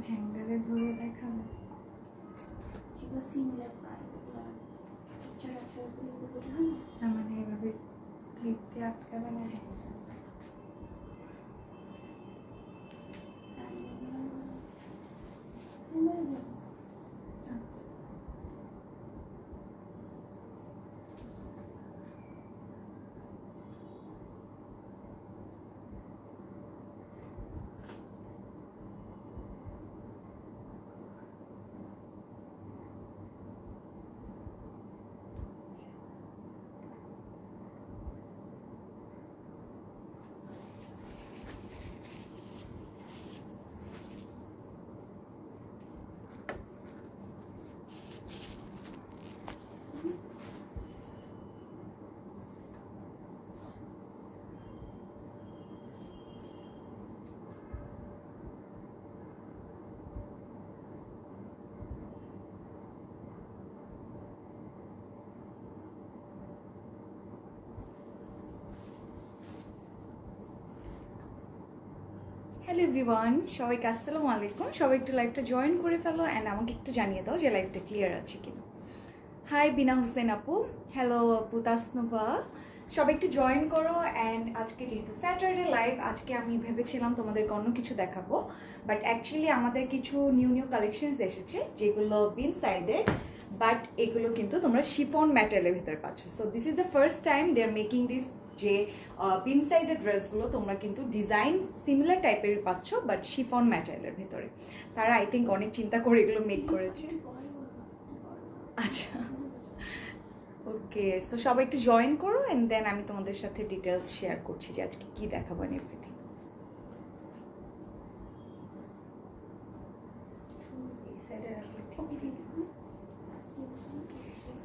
হ্যাঙ্গারে ধরে দেখাবো মানে এভাবে ক্লিপ দিয়ে আটকাবে না হ্যালো এভরিওয়ান, সবাইকে আসসালামু আলাইকুম। সবাই একটু লাইভটা জয়েন করে ফেলো অ্যান্ড আমাকে একটু জানিয়ে দাও যে লাইভটা ক্লিয়ার আছে কিনা। হাই বিনা হোসেন আপু, হ্যালো আপু তাসনুভা, সবাই একটু জয়েন করো। অ্যান্ড আজকে যেহেতু স্যাটারডে লাইভ, আজকে আমি ভেবেছিলাম তোমাদেরকে অন্য কিছু দেখাবো, বাট অ্যাকচুয়ালি আমাদের কিছু নিউ কালেকশনস এসেছে যেগুলো বিন সাইডের, বাট এগুলো কিন্তু তোমরা শিফন ম্যাটেরিয়ালের ভিতরে পাচ্ছ। So this is the first time they are making this, যে পিন সাইজের ড্রেসগুলো তোমরা কিন্তু ডিজাইন সিমিলার টাইপের পাচ্ছ বাট শিফন ম্যাটেরিয়ালের ভিতরে। তারা আই থিঙ্ক অনেক চিন্তা করে এগুলো মেক করেছে। আচ্ছা, ওকে, সো সবাই একটু জয়েন করো অ্যান্ড দেন আমি তোমাদের সাথে ডিটেলস শেয়ার করছি যে আজকে কী দেখাবো এন্ড এভরিথিং।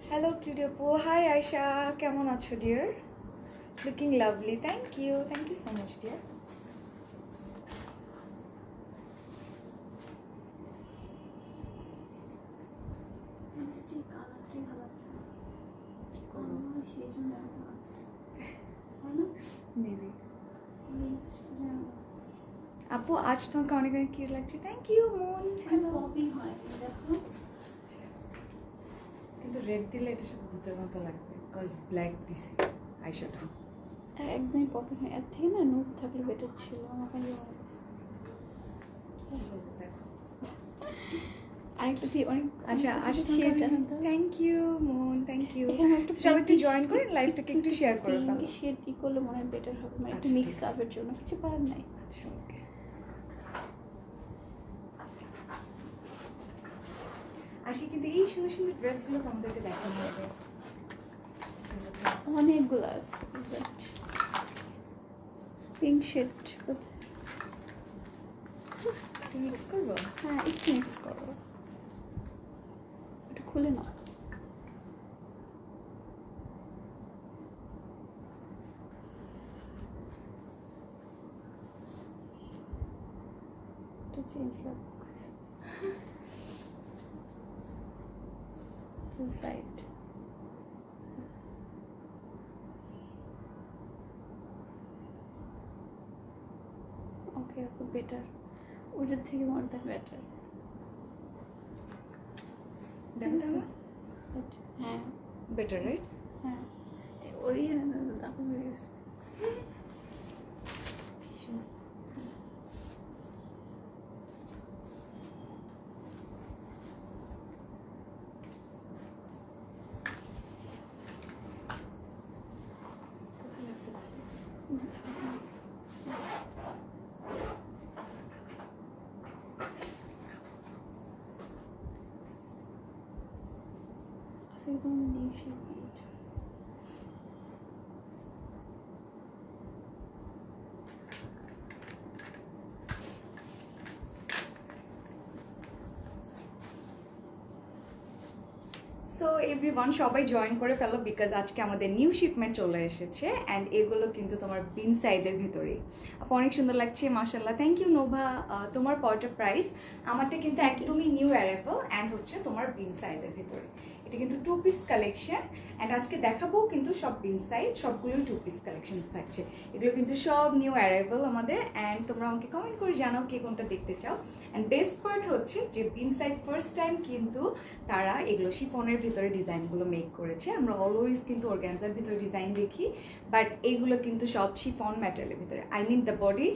হ্যালো কিউডিয়াপু, হাই আয়শা, কেমন আছো dear? Looking lovely, thank you so much dear. Maybe আপু আজ তোমাকে অনেক অনেক কিউট লাগছে, থ্যাংক ইউ মুন। হ্যালো, কিন্তু রেড দিলে এটার সাথে ভূতের মতো লাগবে, বিকজ ব্ল্যাক দিছি আইশ্যাডো। একদমই পপিং হয়, এর থেকে না নুট থাকলে বেটার ছিল। আমাকে আরেকটা দিয়ে অনেক আচ্ছা সেটা, thank you Moon, thank you. সবাই একটু জয়েন করে লাইভটাকে একটু শেয়ার করে ফেলো। শেয়ার কি করলে মনে হয় বেটার হবে, মানে একটু মিক্স আপের জন্য কিছু করার নাই। আচ্ছা ওকে, আজকে কিন্তু এই সুন্দর সুন্দর ড্রেসগুলো তোমাদেরকে দেখানো হবে। অনেকগুলো আছে, পিঙ্ক শেড মিক্স করবো। হ্যাঁ একটু মিক্স করবো, একটু খুলে নাও। একটু চেঞ্জ লাগ ফুল সাইড। ওকে আপু, বেটার, ওটার থেকে মনে হয় বেটার। হ্যাঁ বেটার রাইট? হ্যাঁ, ওরই দাম হয়ে গেছে। একদম নিউ শিপমেন্ট। সো এভরিওয়ান সবাই জয়েন করে ফেলো, বিকজ আজকে আমাদের নিউ শিপমেন্ট চলে এসেছে অ্যান্ড এগুলো কিন্তু তোমার বিন সাইজের ভিতরেই। আপু অনেক সুন্দর লাগছে, মাশাল্লাহ, থ্যাংক ইউ নোভা। তোমার পয়টার প্রাইস, আমারটা কিন্তু একদমই নিউ অ্যারাইভাল অ্যান্ড হচ্ছে তোমার বিন সাইজের ভিতরে। এটা এটা কিন্তু 2 পিস কালেকশন অ্যান্ড আজকে দেখাবো কিন্তু সব বিন সাইজ সবগুলোই 2 পিস কালেকশন থাকছে। এগুলো কিন্তু সব নিউ অ্যারাইভাল আমাদের অ্যান্ড তোমরা আমাকে কমেন্ট করে জানাও কে কোনটা দেখতে চাও। অ্যান্ড বেস্ট পার্ট হচ্ছে যে বিন সাইজ ফার্স্ট টাইম কিন্তু তারা এগুলো শিফনের ভিতরে ডিজাইনগুলো মেক করেছে। আমরা অলওয়েজ কিন্তু অর্গানজার ভিতরে ডিজাইন দেখি, বাট এইগুলো কিন্তু সব শিফন ম্যাটেরিয়ালের ভিতরে, I mean the body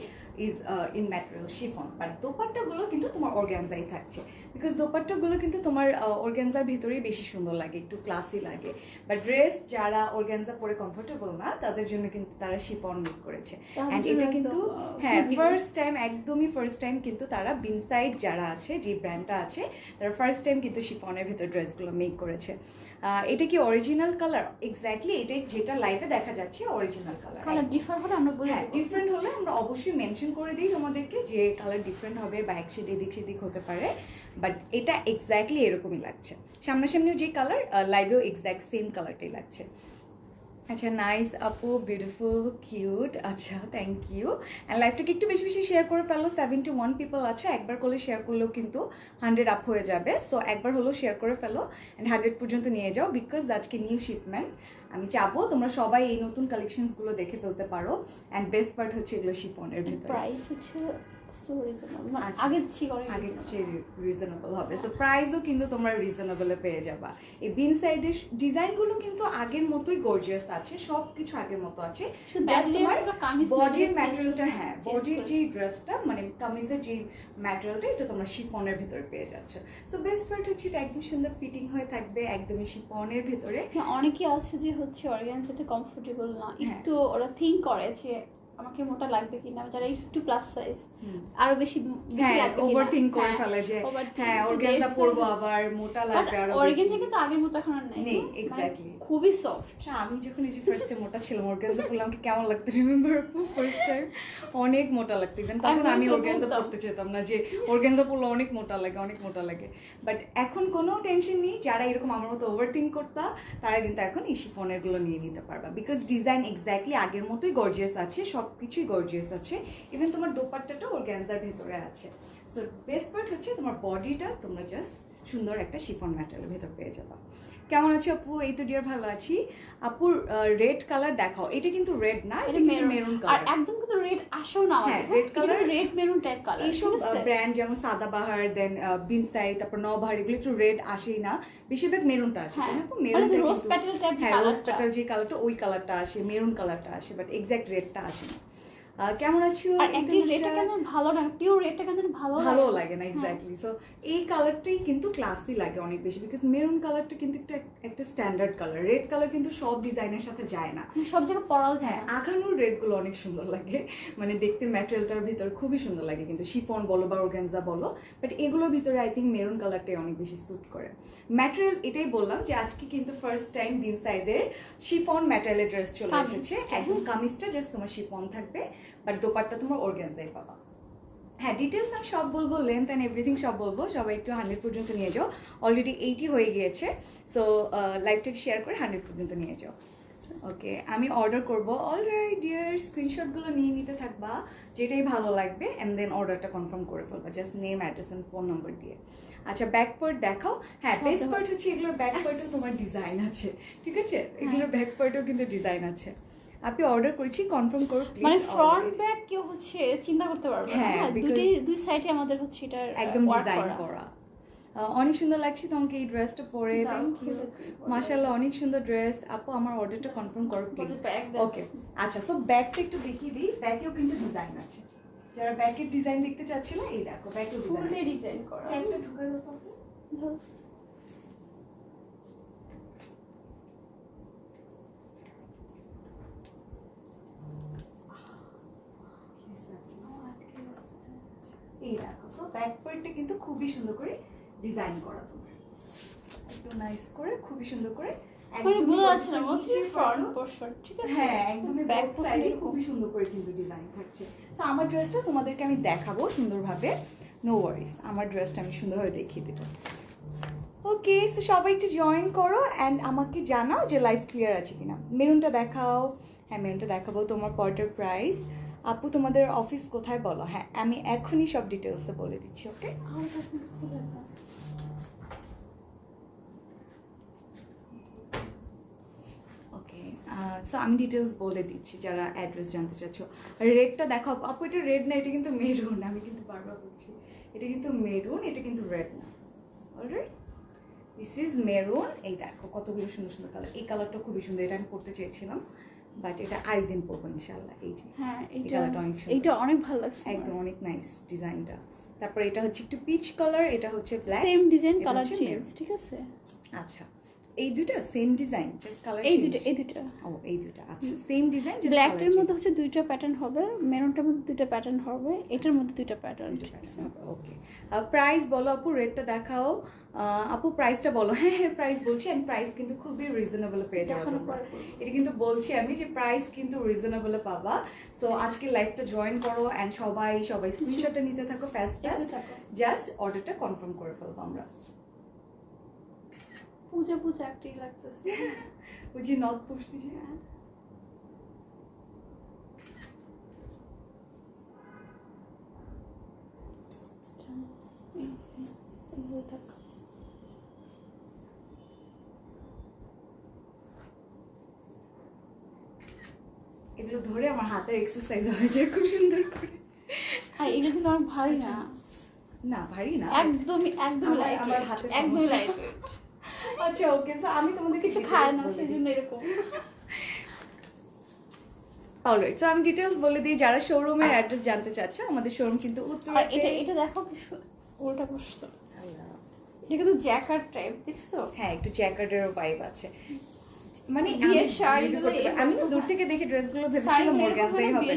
is in material chiffon, but দোপাট্টাগুলো কিন্তু তোমার অর্গানজাই থাকছে। বিকজ দোপাট্টাগুলো কিন্তু তোমার অর্গানজার ভিতরেই বেশি সুন্দর লাগে, একটু ক্লাসি লাগে। বাট ড্রেস যারা অর্গানজা পরে কমফোর্টেবল না তাদের জন্য কিন্তু তারা শিফন মেক করেছে। অ্যান্ড এটা কিন্তু হ্যাঁ ফার্স্ট টাইম, একদমই ফার্স্ট টাইম কিন্তু তারা বিনসাইড যারা আছে, যে ব্র্যান্ডটা আছে, তারা ফার্স্ট টাইম কিন্তু শিফনের ভিতর ড্রেসগুলো মেক করেছে। এটা কি অরিজিনাল কালার? এক্স্যাক্টলি এটাই যেটা লাইভে দেখা যাচ্ছে অরিজিনাল কালার। কালার ডিফারেন্ট হলে আমরা বলি, হ্যাঁ ডিফারেন্ট হলে আমরা অবশ্যই মেনশন করে দিই তোমাদেরকে যে কালার ডিফারেন্ট হবে বা এক শেড এদিক সেদিক হতে পারে, বাট এটা এক্স্যাক্টলি এরকমই লাগছে। সামনাসামনিও যে কালার, লাইভেও এক্স্যাক্ট সেম কালারটাই লাগছে। আচ্ছা নাইস আপু, বিউটিফুল, কিউট। আচ্ছা থ্যাংক ইউ। অ্যান্ড লাইভটাকে একটু বেশি বেশি শেয়ার করে ফেলো। 71 পিপল আছে, একবার করলে শেয়ার করলেও কিন্তু 100 আপ হয়ে যাবে। সো একবার হলেও শেয়ার করে ফেলো অ্যান্ড 100 পর্যন্ত নিয়ে যাও, বিকজ আজকে নিউ শিপমেন্ট। আমি চাবো তোমরা সবাই এই নতুন কালেকশনসগুলো দেখে ফেলতে পারো। অ্যান্ড বেস্ট পার্ট হচ্ছে এগুলো শিফনের ভিতরে। প্রাইস হচ্ছে আচ্ছা, আগের রিজনেবল হবে। সো প্রাইসও কিন্তু তোমরা রিজনেবলে পেয়ে যাবা। এই বিন সাইজের ডিজাইনগুলো কিন্তু আগের মতোই গর্জিয়াস আছে, সব কিছু আগের মতো আছে। জাস্ট তোমার বডির ম্যাটেরিয়ালটা, হ্যাঁ বডির যে ড্রেসটা মানে কামিজের যে ম্যাটেরিয়ালটা, এটা তোমরা শিফনের ভিতরে পেয়ে যাচ্ছ। সো বেস্ট পার্ট হচ্ছে এটা একদম সুন্দর ফিটিং হয়ে থাকবে, একদমই শিফনের ভিতরে। অনেকে আছে যে হচ্ছে অর্গানজাতে কমফোর্টেবল না, একটু ওরা থিঙ্ক করে যে আমাকে মোটা লাগবে কিনা, যারা একটু প্লাস সাইজ আরো বেশি লাগবে, ওভারথিংক করে ফেলে যে হ্যাঁ অর্গানজা পরবো আবার মোটা লাগবে আরো বেশি। অর্গানজা কিন্তু আগের মতো এখন আর নেই, এক্স্যাক্টলি খুবই সফট। আমি যখন এই যে ফার্স্টে মোটা ছিলাম অর্গানজা পরলাম, আমাকে কেমন লাগতো রিমেম্বার ফার্স্ট টাইম? অনেক মোটা লাগতো। ইভেন তখন আমি অর্গানজা পরতে চেতাম না, যে অর্গানজা পরলে অনেক মোটা লাগে, অনেক মোটা লাগে। বাট এখন কোনো টেনশন নেই, যারা এরকম আমার মতো ওভারথিংক করতা তারা কিন্তু এখন এই শিফনের গুলো নিয়ে নিতে পারবা, বিকজ ডিজাইন এক্স্যাক্টলি আগের মতোই গর্জিয়াস আছে, সব কিছুই গর্জিয়াস আছে। ইভেন তোমার দোপাট্টাটা অর্গানজার ভেতরে আছে। সো বেস্ট পার্ট হচ্ছে তোমার বডিটা তোমরা জাস্ট সুন্দর একটা শিফন ম্যাটেরিয়ালের ভেতর পেয়ে যাবা। কেমন আছে আপু? এই তো ডিয়ার ভালো আছি। আপুর রেড কালার দেখাও। এটা কিন্তু রেড না, এটা কিন্তু মেরুন কালার। আর একদম কিন্তু রেড আসেও না, হ্যাঁ red colour, red maroon type colour. এইসব ব্র্যান্ড যেমন সাদাবাহার, দেন বিনসাই, তারপর নবাহার, এগুলো একটু রেড আসেই না, বেশিরভাগ মেরুনটা আসে। মেরুনটা রোজ পেটাল টাইপ, হ্যাঁ রোজ পেটাল যে কালারটা, ওই কালারটা আসে, মেরুন কালারটা আসে, বাট এক্স্যাক্ট রেডটা আসে না। কেমন আছো? আর একদম রেডটা কেন ভালো না, পিওর রেডটা কেন ভালো লাগে না। এক্স্যাক্টলি। সো এই কালারটাই কিন্তু ক্লাসি লাগে অনেক বেশি, বিকজ মেরুন কালারটা কিন্তু একটা স্ট্যান্ডার্ড কালার। রেড কালার কিন্তু সব ডিজাইনের সাথে যায় না, সব জায়গায় পরাও যায়। আঘানোর রেডগুলো অনেক সুন্দর লাগে, মানে দেখতে ম্যাটেরিয়ালটার ভিতর খুবই সুন্দর লাগে, কিন্তু শিফন বলো বা অর্গানজা বলো, বাট এগুলোর ভিতরে আই থিঙ্ক মেরুন কালারটাই অনেক বেশি স্যুট করে। ম্যাটেরিয়াল এটাই বললাম যে আজকে কিন্তু ফার্স্ট টাইম বিনসাইডের শিফন ম্যাটেরিয়ালের ড্রেস চলে এসেছে। একদম কামিজটা জাস্ট তোমার শিফন থাকবে, বাট দোপাট্টা তোমার অর্গানজাই পাবা। হ্যাঁ ডিটেলস আমি সব বলবো, লেন্থ অ্যান্ড এভরিথিং সব বলবো। সবাই একটু 100 পর্যন্ত নিয়ে যাও, অলরেডি 80 হয়ে গিয়েছে। সো লাইভটাকে শেয়ার করে 100 পর্যন্ত নিয়ে যাও। ওকে আমি অর্ডার করবো। অলরাইট ডিয়ার, স্ক্রিনশটগুলো নিয়ে নিতে থাকবা, যেটাই ভালো লাগবে অ্যান্ড দেন অর্ডারটা কনফার্ম করে ফেলবা, just name, address and phone number দিয়ে। আচ্ছা ব্যাক পার্ট দেখাও। হ্যাঁ বেস্ট পার্ট হচ্ছে এগুলোর ব্যাক পার্টেও তোমার ডিজাইন আছে, ঠিক আছে? এগুলোর ব্যাক পার্টেও কিন্তু ডিজাইন আছে। আপনি অর্ডার করেছি, কনফার্ম করো প্লিজ। মানে ফ্রন্ট ব্যাক কেউ হচ্ছে চিন্তা করতে পারবে না, হ্যাঁ দুই সাইডে আমাদের হচ্ছে এটা একদম ডিজাইন করা। অনেক সুন্দর লাগছে তোমাকে এই ড্রেসটা পরে। থ্যাংক ইউ, মাশাআল্লাহ অনেক সুন্দর ড্রেস। আপু আমার অর্ডারটা কনফার্ম করো প্লিজ। ওকে আচ্ছা, সো ব্যাকটা একটু দেখিয়ে দিই। ব্যাকেও কিন্তু ডিজাইন আছে, যারা ব্যাকের ডিজাইন দেখতে চাচ্ছিল এই দেখো ব্যাকের ডিজাইন করা। একটা ঢুকে দাও তো। এই দেখো, সো ব্যাক পার্টটা কিন্তু খুবই সুন্দর করে ডিজাইন করা, তোমার একদম নাইস করে, খুবই সুন্দর করে। হ্যাঁ একদমই ব্যাক সাইডে খুবই সুন্দর করে কিন্তু ডিজাইন থাকছে। তো আমার ড্রেসটা তোমাদেরকে আমি দেখাবো সুন্দরভাবে, নো ওয়ারিস, আমার ড্রেসটা আমি সুন্দরভাবে দেখিয়ে দেবো। ওকে সো সবাই একটু জয়েন করো অ্যান্ড আমাকে জানাও যে লাইভ ক্লিয়ার আছে কিনা। মেরুনটা দেখাও। হ্যাঁ মেরুনটা দেখাবো। তোমার পর্টার প্রাইস। আপু তোমাদের অফিস কোথায় বলো? হ্যাঁ আমি এখনই সব ডিটেলসে বলে দিচ্ছি। ওকে সো আমি ডিটেলস বলে দিচ্ছি যারা অ্যাড্রেস জানতে চাচ্ছ। রেডটা দেখো আপু, এটা রেড না, এটা কিন্তু মেরুন। আমি কিন্তু বারবার বলছি এটা কিন্তু মেরুন, এটা কিন্তু রেড না। Alright, this is maroon. এই দেখো কতগুলো সুন্দর সুন্দর কালার। এই কালারটা খুবই সুন্দর, এটা আমি পরতে চেয়েছিলাম, বাট এটা আরেকদিন পরবো ইনশাআল্লাহ। এই যে হ্যাঁ, কালারটা অনেক সুন্দর, এটা অনেক ভালো লাগছে একদম অনেক নাইস ডিজাইনটা। তারপর এটা হচ্ছে একটু পিচ কালার, এটা হচ্ছে black, same design colour change, ঠিক আছে? আচ্ছা, এই দুটো সেম ডিজাইন, জাস্ট কালার এই চেঞ্জ। দুটো ও এই দুটো, আচ্ছা সেম ডিজাইন, জাস্ট ব্ল্যাকটার মধ্যে হচ্ছে দুইটা প্যাটার্ন হবে, মেরুনটার মধ্যে দুইটা প্যাটার্ন হবে, এটার মধ্যে দুইটা প্যাটার্ন। ওকে, প্রাইস বলো আপু, রেটটা দেখাও আপু, প্রাইসটা বলো। হ্যাঁ হ্যাঁ, প্রাইস বলছি, এন্ড প্রাইস কিন্তু খুবই রিজনেবল পেয়ে যাবে তোমরা। এটা কিন্তু বলছি আমি যে প্রাইস কিন্তু রিজনেবল পাবা। সো আজকে লাইভটা জয়েন করো এন্ড সবাই স্ক্রিনশটটা নিতে থাকো ফাস্ট, জাস্ট অর্ডারটা কনফার্ম করে ফেলবো আমরা। পূজা একটাই লাগতেছে, ওই যে নথ পড়ছি যে। এগুলো ধরে আমার হাতের এক্সারসাইজ হয়ে যায় খুব সুন্দর করে। আর এগুলো কিন্তু আমার ভারী না। না ভারী না, একদম লাইট, আমার হাতে একদম লাইট। আচ্ছা ওকে, সো আমি তোমাদের কিছু খায় না সেজন্য এরকম। অলরাইট, সো আমি ডিটেইলস বলে দিই। যারা শোরুমের অ্যাড্রেস জানতে চাচ্ছে, আমাদের শোরুম কিন্তু আর এটা দেখো উল্টা বসছো, এটা কিন্তু জ্যাকার্ড টাইপ, দেখছো? হ্যাঁ, একটু জ্যাকার্ডেরও ভাইব আছে। মানে আমি তো দূর থেকে দেখে ড্রেসগুলো ভেবেছিলাম অর্গানজাই হবে,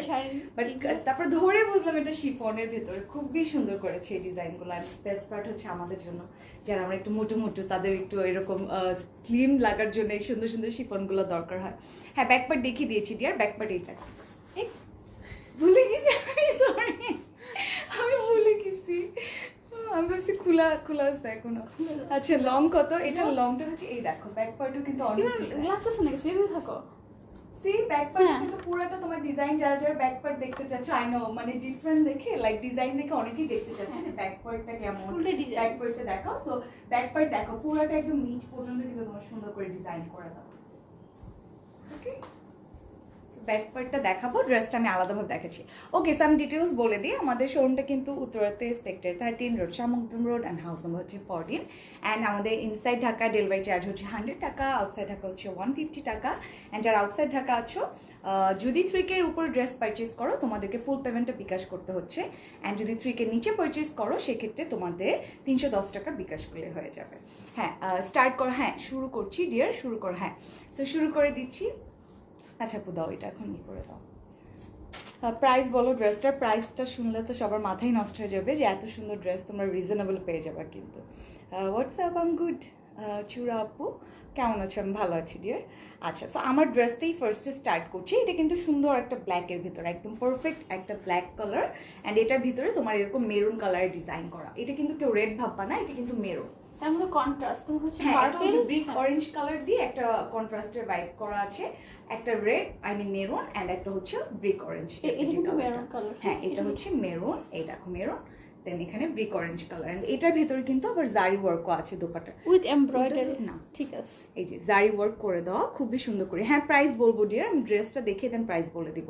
বাট তারপর ধরে বুঝলাম এটা শিফনের ভেতরে। খুবই সুন্দর করেছে এই ডিজাইনগুলো। আর বেস্ট পার্ট হচ্ছে আমাদের জন্য, যারা আমরা একটু মোটু মোটু, তাদের একটু এরকম স্লিম লাগার জন্য এই সুন্দর সুন্দর শিফনগুলো দরকার হয়। হ্যাঁ, ব্যাকপার্ট দেখিয়ে দিয়েছি ডিয়ার, ব্যাকপার্ট এইটা ভুলে গেছি আমি, সরি আমি ভুলে গেছি। আমি ভাবছি খোলা আছে এখনো। আচ্ছা, লং কত? এটা লংটা হচ্ছে এই দেখো, ব্যাক পার্টও কিন্তু অনেক লাগতেছে না কিছু, এভাবে থাকো। সি ব্যাক পার্ট কিন্তু পুরোটা তোমার ডিজাইন। যারা ব্যাক পার্ট দেখতে চাচ্ছ, আই নো মানে ডিফারেন্ট দেখে, লাইক ডিজাইন দেখে অনেকেই দেখতে চাচ্ছে যে ব্যাক পার্টটা কেমন, ব্যাক পার্টটা দেখাও। সো ব্যাক পার্ট দেখো, পুরোটা একদম নিচ পর্যন্ত কিন্তু তোমার সুন্দর করে ডিজাইন করে দাও। ওকে, ব্যাক পার্টটা দেখাবো, ড্রেসটা আমি আলাদাভাবে দেখাচ্ছি। ওকে, সাম ডিটেলস বলে দিই। আমাদের শোরুমটা কিন্তু উত্তরাতে sector 13 road, Shahmakhdum road, and house number হচ্ছে 14। অ্যান্ড আমাদের ইনসাইড ঢাকা ডেলিভারি চার্জ হচ্ছে 100 টাকা, আউটসাইড ঢাকা হচ্ছে 150 টাকা। অ্যান্ড যারা আউটসাইড ঢাকা আছো, যদি 3K এর উপর ড্রেস পারচেস করো, তোমাদেরকে ফুল পেমেন্টটা বিকাশ করতে হচ্ছে। অ্যান্ড যদি 3K এর নিচে পারচেস করো, সেক্ষেত্রে তোমাদের 310 টাকা বিকাশ করলে হয়ে যাবে। হ্যাঁ, স্টার্ট করো। হ্যাঁ, শুরু করছি ডিয়ার, শুরু করো। হ্যাঁ, সো শুরু করে দিচ্ছি। আচ্ছা আপু, দাও এটা এখন করে দাও। প্রাইস বলো ড্রেসটার। প্রাইসটা শুনলে তো সবার মাথায় নষ্ট হয়ে যাবে যে এত সুন্দর ড্রেস তোমরা রিজনেবল পেয়ে যাবে। কিন্তু হোয়াটসঅ্যাপ, আম গুড। চূড়া আপু কেমন আছো? আমি ভালো আছি ডিয়ার। আচ্ছা, সো আমার ড্রেসটাই ফার্স্টে স্টার্ট করছি। এটা কিন্তু সুন্দর একটা ব্ল্যাকের ভিতরে, একদম পারফেক্ট একটা ব্ল্যাক কালার। অ্যান্ড এটার ভিতরে তোমার এরকম মেরুন কালারের ডিজাইন করা। এটা কিন্তু কেউ রেড ভাববা না, এটা কিন্তু মেরুন। তারপরে কন্ট্রাস্ট হচ্ছে, হ্যাঁ, এটা হচ্ছে ব্রিক অরেঞ্জ কালার দিয়ে একটা কন্ট্রাস্টের ভাইব করা আছে। একটা রেড, মেরুন, এন্ড একটা হচ্ছে ব্রিক অরেঞ্জ। হ্যাঁ, এটা হচ্ছে মেরুন। এই দেখো মেরুন, দেন এখানে ব্রিক অরেঞ্জ কালার। এন্ড এটার ভিতরে কিন্তু আবার জারি ওয়ার্কও আছে দোপাটা উইথ এমব্রয়ডারি। না, ঠিক আছে, এই যে জারি ওয়ার্ক করে দেওয়া, খুবই সুন্দর করে। হ্যাঁ, প্রাইস বলবো ডিয়ার, আমি ড্রেসটা দেখে দেন প্রাইস বলে দিব।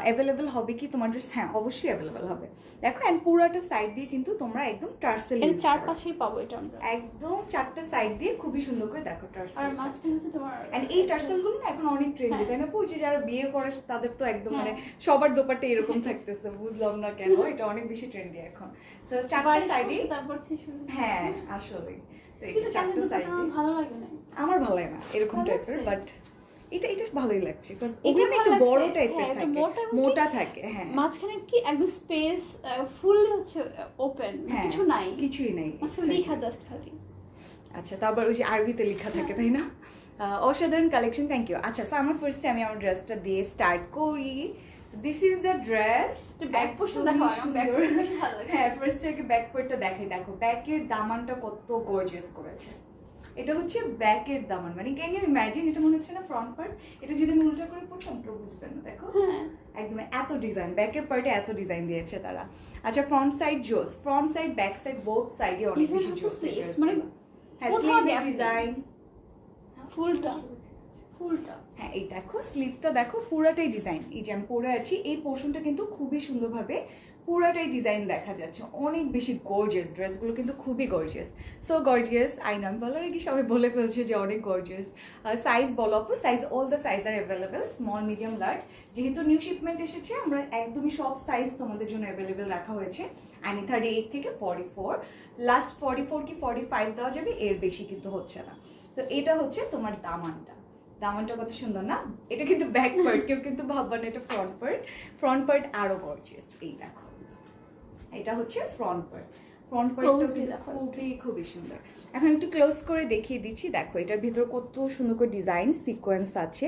অ্যাভেলেবেল হবে কি তোমার ড্রেস? হ্যাঁ, অবশ্যই অ্যাভেলেবেল হবে। দেখো, এন্ড পুরোটা সাইড দিয়ে কিন্তু তোমরা একদম টার্সেল ইউজ করো। চারপাশেই পাবো এটা আমরা, একদম চারটা সাইড দিয়ে খুবই সুন্দর করে দেখো টার্সেল। আর মাঝখানে হচ্ছে তোমার, এন্ড এই টার্সেলগুলো না এখন অনেক ট্রেন্ডি, তাই না? বুঝি যারা বিয়ে করে তাদের তো একদম মানে সবার দোপাট্টা এরকম থাকতেছে, বুঝলাম না কেন এটা অনেক বেশি ট্রেন্ডি এখন। সো চারটা সাইডে, হ্যাঁ আসলে তো এই চারটা সাইডে ভালো লাগে না, আমার ভালো লাগে না এরকম টাইপের, বাট এটা ভালোই লাগছে বিকজ এগুলো একটু বড় টাইপের থাকে, মোটা থাকে। হ্যাঁ, মাঝখানে কি একদম স্পেস ফুললি হচ্ছে ওপেন, কিছু নাই, কিছুই নাই, লেখা জাস্ট খালি। আচ্ছা, তারপর ওই যে আরবিতে লেখা থাকে, তাই না? অসাধারণ কালেকশন, থ্যাংক ইউ। আচ্ছা, সো আমার ফার্স্টে আমি আমার ড্রেসটা দিয়ে স্টার্ট করি। This is the dress. Back portion দেখো, ব্যাক পোর্শন বেশি ভালো লাগে। হ্যাঁ, ফার্স্টে আগে ব্যাক পার্টটা দেখাই। দেখো ব্যাকের দামানটা কত গর্জিয়াস করেছে। এটা হচ্ছে ব্যাকের দামান, মানে ক্যান ইউ ইমাজিন? এটা মনে হচ্ছে না ফ্রন্ট পার্ট। এটা যদি আমি উল্টা করে পড়তাম কেউ বুঝবে না। দেখো একদম এত ডিজাইন, ব্যাকের পার্টে এত ডিজাইন দিয়েছে তারা। আচ্ছা, ফ্রন্ট সাইড জোস, front side back side both সাইডে অনেক বেশি জোস। মানে হ্যাঁ, স্লিভের ডিজাইন, ফুলটা হ্যাঁ এই দেখো স্লিভটা দেখো পুরাটাই ডিজাইন, এই যে আমি পরে আছি এই পোর্শনটা কিন্তু খুবই সুন্দরভাবে পুরাটাই ডিজাইন দেখা যাচ্ছে, অনেক বেশি গর্জিয়াস, ড্রেসগুলো কিন্তু খুবই গর্জিয়াস। সো গর্জিয়াস, আই নাম বলার কি সবাই বলে ফেলছে যে অনেক গর্জিয়াস। সাইজ বলো আপু, size all the size are available, small medium large. যেহেতু নিউ শিপমেন্ট এসেছে আমরা একদমই সব সাইজ তোমাদের জন্য অ্যাভেলেবেল রাখা হয়েছে। আমি 38 থেকে 44, লাস্ট 44 কি 45 দেওয়া যাবে, এর বেশি কিন্তু হচ্ছে না। তো এটা হচ্ছে তোমার দামানটা, দামানটা কত সুন্দর না, এটা কিন্তু ব্যাক পার্ট, কেউ কিন্তু ভাববা না এটা ফ্রন্ট পার্ট, ফ্রন্ট পার্ট আরো গর্জিয়াস। এই দেখো এটা হচ্ছে ফ্রন্ট পার্ট, ফ্রন্ট পার্টটা খুবই খুবই সুন্দর। এখন একটু ক্লোজ করে দেখিয়ে দিচ্ছি, দেখো এটার ভিতর কত সুন্দর করে ডিজাইন সিকোয়েন্স আছে,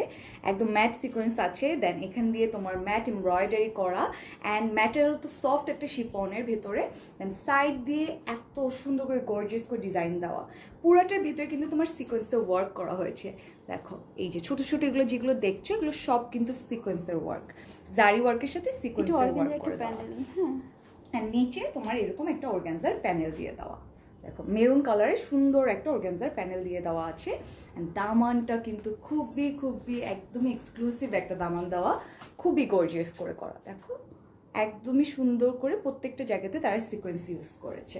একদম ম্যাট সিকোয়েন্স আছে, দেন এখান দিয়ে তোমার ম্যাট এমব্রয়ডারি করা, অ্যান্ড ম্যাটেরিয়াল তো সফট একটা শিফনের ভেতরে, দেন সাইড দিয়ে এত সুন্দর করে গর্জিয়াস করে ডিজাইন দেওয়া, পুরাটার ভিতরে কিন্তু তোমার সিকোয়েন্সের ওয়ার্ক করা হয়েছে। দেখো এই যে ছোট ছোট এগুলো যেগুলো দেখছো এগুলো সব কিন্তু সিকোয়েন্সের ওয়ার্ক, জারি ওয়ার্কের সাথে সিকোয়েন্সের ওয়ার্ক করে দেওয়া। আর নিচে তোমার এরকম একটা অর্গানজার প্যানেল দিয়ে দেওয়া, দেখো মেরুন কালারের সুন্দর একটা অর্গানজার প্যানেল দিয়ে দেওয়া আছে। অ্যান্ড দামানটা কিন্তু খুবই খুবই একদমই এক্সক্লুসিভ একটা দামান দেওয়া, খুবই গর্জিয়াস করে করা, দেখো একদমই সুন্দর করে প্রত্যেকটা জায়গাতে তারা সিকোয়েন্স ইউজ করেছে।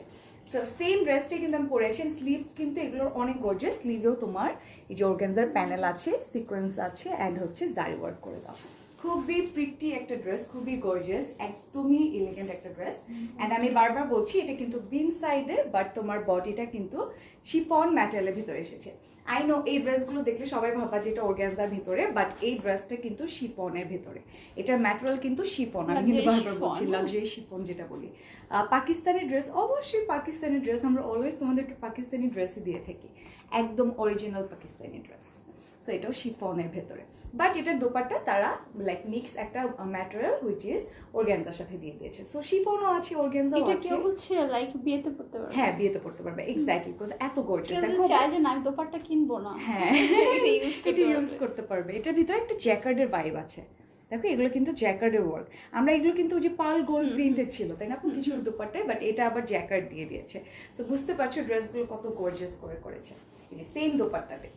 সো সেম ড্রেসটাই কিন্তু আমি পরেছি, স্লিভ কিন্তু এগুলোর অনেক গর্জিয়াস, স্লিভেও তোমার এই যে অর্গানজার প্যানেল আছে, সিকোয়েন্স আছে, অ্যান্ড হচ্ছে জারি ওয়ার্ক করে দাও। খুবই প্রিটি একটা ড্রেস, খুবই গর্জিয়াস, একদমই এলিগেন্ট একটা ড্রেস। অ্যান্ড আমি বারবার বলছি এটা কিন্তু বিন সাইজের, বাট তোমার বডিটা কিন্তু শিফন ম্যাটেরিয়ালের ভিতরে এসেছে। আই নো এই ড্রেসগুলো দেখলে সবাই ভাবা যে এটা অর্গানজার ভিতরে, বাট এই ড্রেসটা কিন্তু শিফনের ভিতরে, এটার ম্যাটেরিয়াল কিন্তু শিফন, আমি কিন্তু বারবার বলছি লাক্সারি শিফন যেটা বলি। পাকিস্তানি ড্রেস, অবশ্যই পাকিস্তানি ড্রেস, আমরা অলওয়েজ তোমাদেরকে পাকিস্তানি ড্রেসই দিয়ে থাকি, একদম অরিজিনাল পাকিস্তানি ড্রেস। সো এটাও শিফনের ভেতরে, বাট এটার দোপাট্টা তারা লাইক মিক্স একটা ম্যাটেরিয়াল হুইচ ইজ অর্গানজার সাথে দিয়ে দিয়েছে। সো শিফনও আছে, অর্গানজাও আছে। এটা কেউ হচ্ছে লাইক বিয়েতে পড়তে পারবে। হ্যাঁ বিয়েতে পড়তে পারবে, এক্স্যাক্টলি, বিকজ এত গর্জিয়াস। দেখো চাই যে না আমি দোপাট্টা কিনবো না, হ্যাঁ এটা ইউজ করতে পারবে। এটার ভিতরে একটা জ্যাকার্ডের ভাইব আছে, দেখো এগুলো কিন্তু জ্যাকার্ডের ওয়ার্ক, আমরা এগুলো কিন্তু ওই যে পাল গোল্ড প্রিন্টেড ছিল তাই না কিছু দোপাট্টায়, বাট এটা আবার জ্যাকার্ড দিয়ে দিয়েছে। তো বুঝতে পারছো ড্রেসগুলো কত গর্জিয়াস করে করেছে। এই যে সেম দোপাট্টাতে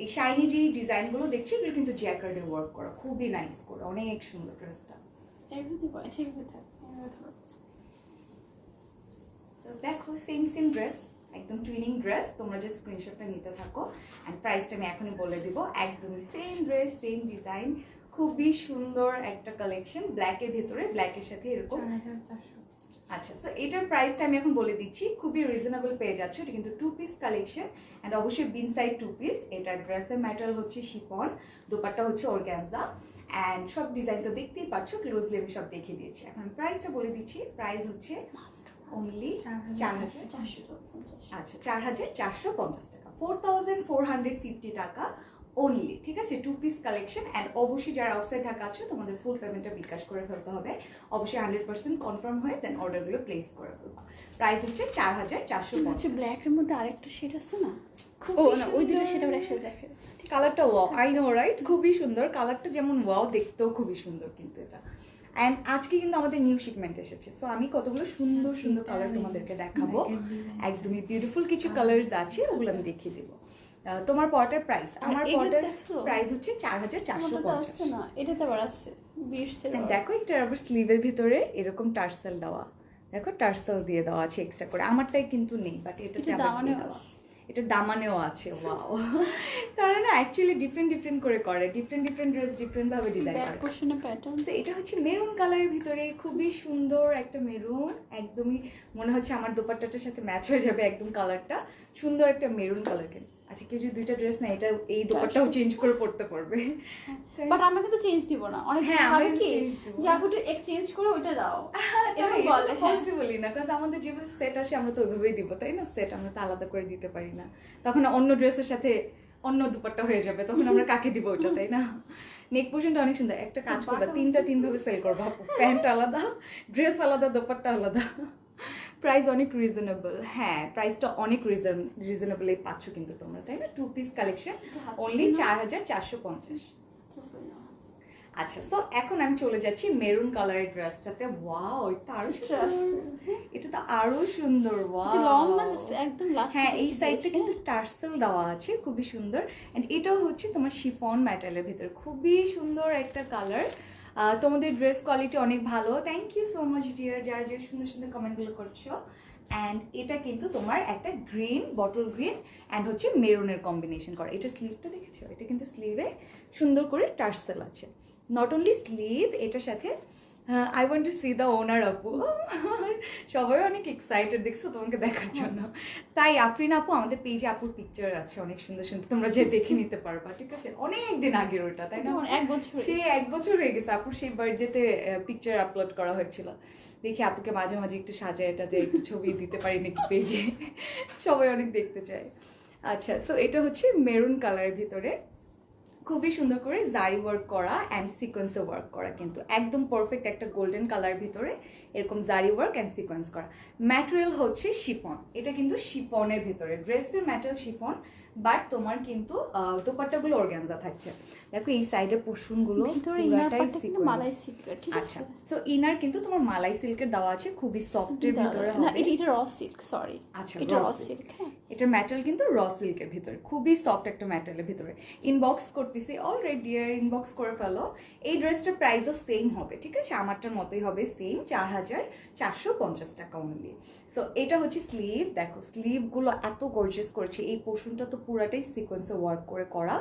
এই শাইনি যে ডিজাইনগুলো দেখছি এগুলো কিন্তু জ্যাকার্ডে ওয়ার্ক করা, খুবই নাইস করে, অনেক সুন্দর ড্রেসটা। দেখো সেম সেম ড্রেস, একদম টুইনিং ড্রেস, তোমরা যে স্ক্রিনশটটা নিতে থাকো। অ্যান্ড প্রাইসটা আমি এখনই বলে দিব, একদমই সেম ড্রেস সেম ডিজাইন, খুবই সুন্দর একটা কালেকশন, ব্ল্যাকের ভেতরে, ব্ল্যাকের সাথে এরকম। আচ্ছা সো এটার প্রাইসটা আমি এখন বলে দিচ্ছি, খুবই রিজনেবল পেয়ে যাচ্ছ। এটা কিন্তু 2 পিস কালেকশন, অ্যান্ড অবশ্যই বিন সাইড 2 পিস। এটা ড্রেসের ম্যাটেরিয়াল হচ্ছে শিফন, দোপাট্টা হচ্ছে অর্গানজা, অ্যান্ড সব ডিজাইন তো দেখতেই পাচ্ছ, ক্লোজলি আমি সব দেখিয়ে দিয়েছি। এখন প্রাইসটা বলে দিচ্ছি, প্রাইস হচ্ছে অনলি 4,450। আচ্ছা 4,450 টাকা, 4,450 টাকা অনলি, ঠিক আছে। 2 পিস কালেকশন, অ্যান্ড অবশ্যই যারা আউটসাইড ঢাকা আছো তোমাদের ফুল পেমেন্টটা বিকাশ করে ফেলতে হবে, অবশ্যই 100% কনফার্ম হয়ে দেন অর্ডারগুলো প্লেস করে ফেলবা। প্রাইস হচ্ছে 4,450। ব্ল্যাকের মধ্যে আরেকটা শেড আছে না, ওই দুটো শেড আবার একসাথে দেখে, কালারটা ওয়াও, আই নো রাইট, খুবই সুন্দর কালারটা, যেমন ওয়াও দেখতেও খুবই সুন্দর কিন্তু এটা। অ্যান্ড আজকে কিন্তু আমাদের নিউ শিপমেন্ট এসেছে, সো আমি কতগুলো সুন্দর সুন্দর কালার তোমাদেরকে দেখাবো, একদমই বিউটিফুল কিছু কালার্স আছে, ওগুলো আমি দেখিয়ে দেবো। তোমার পটার প্রাইস, আমার পটার প্রাইস হচ্ছে 4,450। এটাতে আবার আছে দেখো একটা আবার স্লিভের ভিতরে এরকম টার্সেল দেওয়া, দেখো টার্সেল দিয়ে দেওয়া আছে এক্সট্রা করে, আমারটাই কিন্তু নেই, বাট এটাতে আবার দিয়ে দেওয়া, এটা দামানেও আছে। ওয়াও, তারা না অ্যাকচুয়ালি ডিফারেন্ট ডিফারেন্ট করে করে, ডিফারেন্ট ডিফারেন্ট ড্রেস ডিফারেন্ট ভাবে ডিজাইন করে। প্যাটার্ন তো এটা হচ্ছে মেরুন কালারের ভিতরে, খুবই সুন্দর একটা মেরুন, একদমই মনে হচ্ছে আমার দোপাট্টাটার সাথে ম্যাচ হয়ে যাবে একদম কালারটা, সুন্দর একটা মেরুন কালার। আচ্ছা কেউ যদি দুইটা ড্রেস না এটা এই দোপাট্টাও চেঞ্জ করে পড়তে পারবে, বাট আমরা কিন্তু চেঞ্জ দিব না, অনেক ভাবে কি যে আপু এক্সচেঞ্জ করে ওটা দাও, এটা বলে পসিবলই না, কারণ আমাদের যেভাবে সেট আসে আমরা তো ওইভাবেই দিব তাই না, সেট আমরা তো আলাদা করে দিতে পারি না, তখন অন্য ড্রেসের সাথে অন্য দুপাট্টা হয়ে যাবে, তখন আমরা কাকে দিব ওটা, তাই না। নেক পোর্শনটা অনেক সুন্দর, একটা কাজ করবা, 3 ভাবে সেল করবা, প্যান্ট আলাদা, ড্রেস আলাদা, দোপাট্টা আলাদা। প্রাইস অনেক রিজনেবল, হ্যাঁ প্রাইসটা অনেক রিজনেবলই পাচ্ছ কিন্তু তোমরা, তাই না। 2 পিস কালেকশন অনলি 4,450। আচ্ছা, সো এখন আমি চলে যাচ্ছি মেরুন কালারের ড্রেসটাতে। ওয়াও, এটা তো আরো সুন্দর। ওয়াও, লং না একদম লাস্ট। হ্যাঁ, এই সাইডটা কিন্তু টার্সেল দেওয়া আছে, খুবই সুন্দর। এন্ড এটাও হচ্ছে তোমার শিফন ম্যাটেরিয়ালের ভিতর, খুবই সুন্দর একটা কালার। তোমাদের ড্রেস কোয়ালিটি অনেক ভালো, thank you so much dear, যারা যে সুন্দর সুন্দর কমেন্টগুলো করছো। অ্যান্ড এটা কিন্তু তোমার একটা গ্রিন, বটল গ্রিন অ্যান্ড হচ্ছে মেরুনের কম্বিনেশন করা। এটা স্লিভটা দেখেছো, এটা কিন্তু স্লিভে সুন্দর করে টার্সেল আছে। নট অনলি স্লিভ, এটার সাথে I want to C the owner আপু। সবাই অনেক এক্সাইটেড দেখছো তোমাকে দেখার জন্য। তাই আফরিন আপু, আমাদের পেজে আপুর পিকচার আছে অনেক সুন্দর সুন্দর, তোমরা যে দেখে নিতে পারবা, ঠিক আছে? অনেক দিন আগের ওটা, তাই না? 1 বছর, সে 1 বছর হয়ে গেছে আপুর সেই বার্থডেতে পিকচার আপলোড করা হয়েছিল। দেখি আপুকে মাঝে মাঝে একটু সাজায় এটা যে একটু ছবি দিতে পারি নাকি পেজে, সবাই অনেক দেখতে চায়। আচ্ছা, সো এটা হচ্ছে মেরুন কালারের ভিতরে খুবই সুন্দর করে জারি ওয়ার্ক করা অ্যান্ড সিকোয়েন্সে ওয়ার্ক করা, কিন্তু একদম পারফেক্ট একটা গোল্ডেন কালার ভিতরে এরকম জারি ওয়ার্ক অ্যান্ড সিকোয়েন্স করা। ম্যাটেরিয়াল হচ্ছে শিফন, এটা কিন্তু শিফনের ভিতরে, ড্রেসের ম্যাটেরিয়াল শিফন, বাট তোমার কিন্তু দোপাট্টাগুলো অর্গানজা থাকছে। দেখো এই সাইডের পোর্শনগুলো পুরোটাই মালাই সিল্কের, ঠিক আছে? আচ্ছা, সো ইনার কিন্তু তোমার মালাই সিল্কের দেওয়া আছে, খুবই সফটের ভিতরে হবে। না, এটা র সিল্ক, সরি। আচ্ছা, এটা র সিল্ক। এটার ম্যাটেরিয়াল কিন্তু র সিল্কের ভিতরে, খুবই সফট একটা ম্যাটেরিয়ালের ভিতরে। ইনবক্স করতেছি অলরেডি, ডিয়ার ইনবক্স করে ফেলো। এই ড্রেসটার প্রাইসও সেম হবে, ঠিক আছে? আমারটার মতোই হবে, সেম 4450 টাকা অনলি। সো এটা হচ্ছে স্লিভ, দেখো স্লিভগুলো এত গর্জিয়াস করছে। এই পোর্শনটা তো পুরাটাই সিকোয়েন্সে ওয়ার্ক করে করা,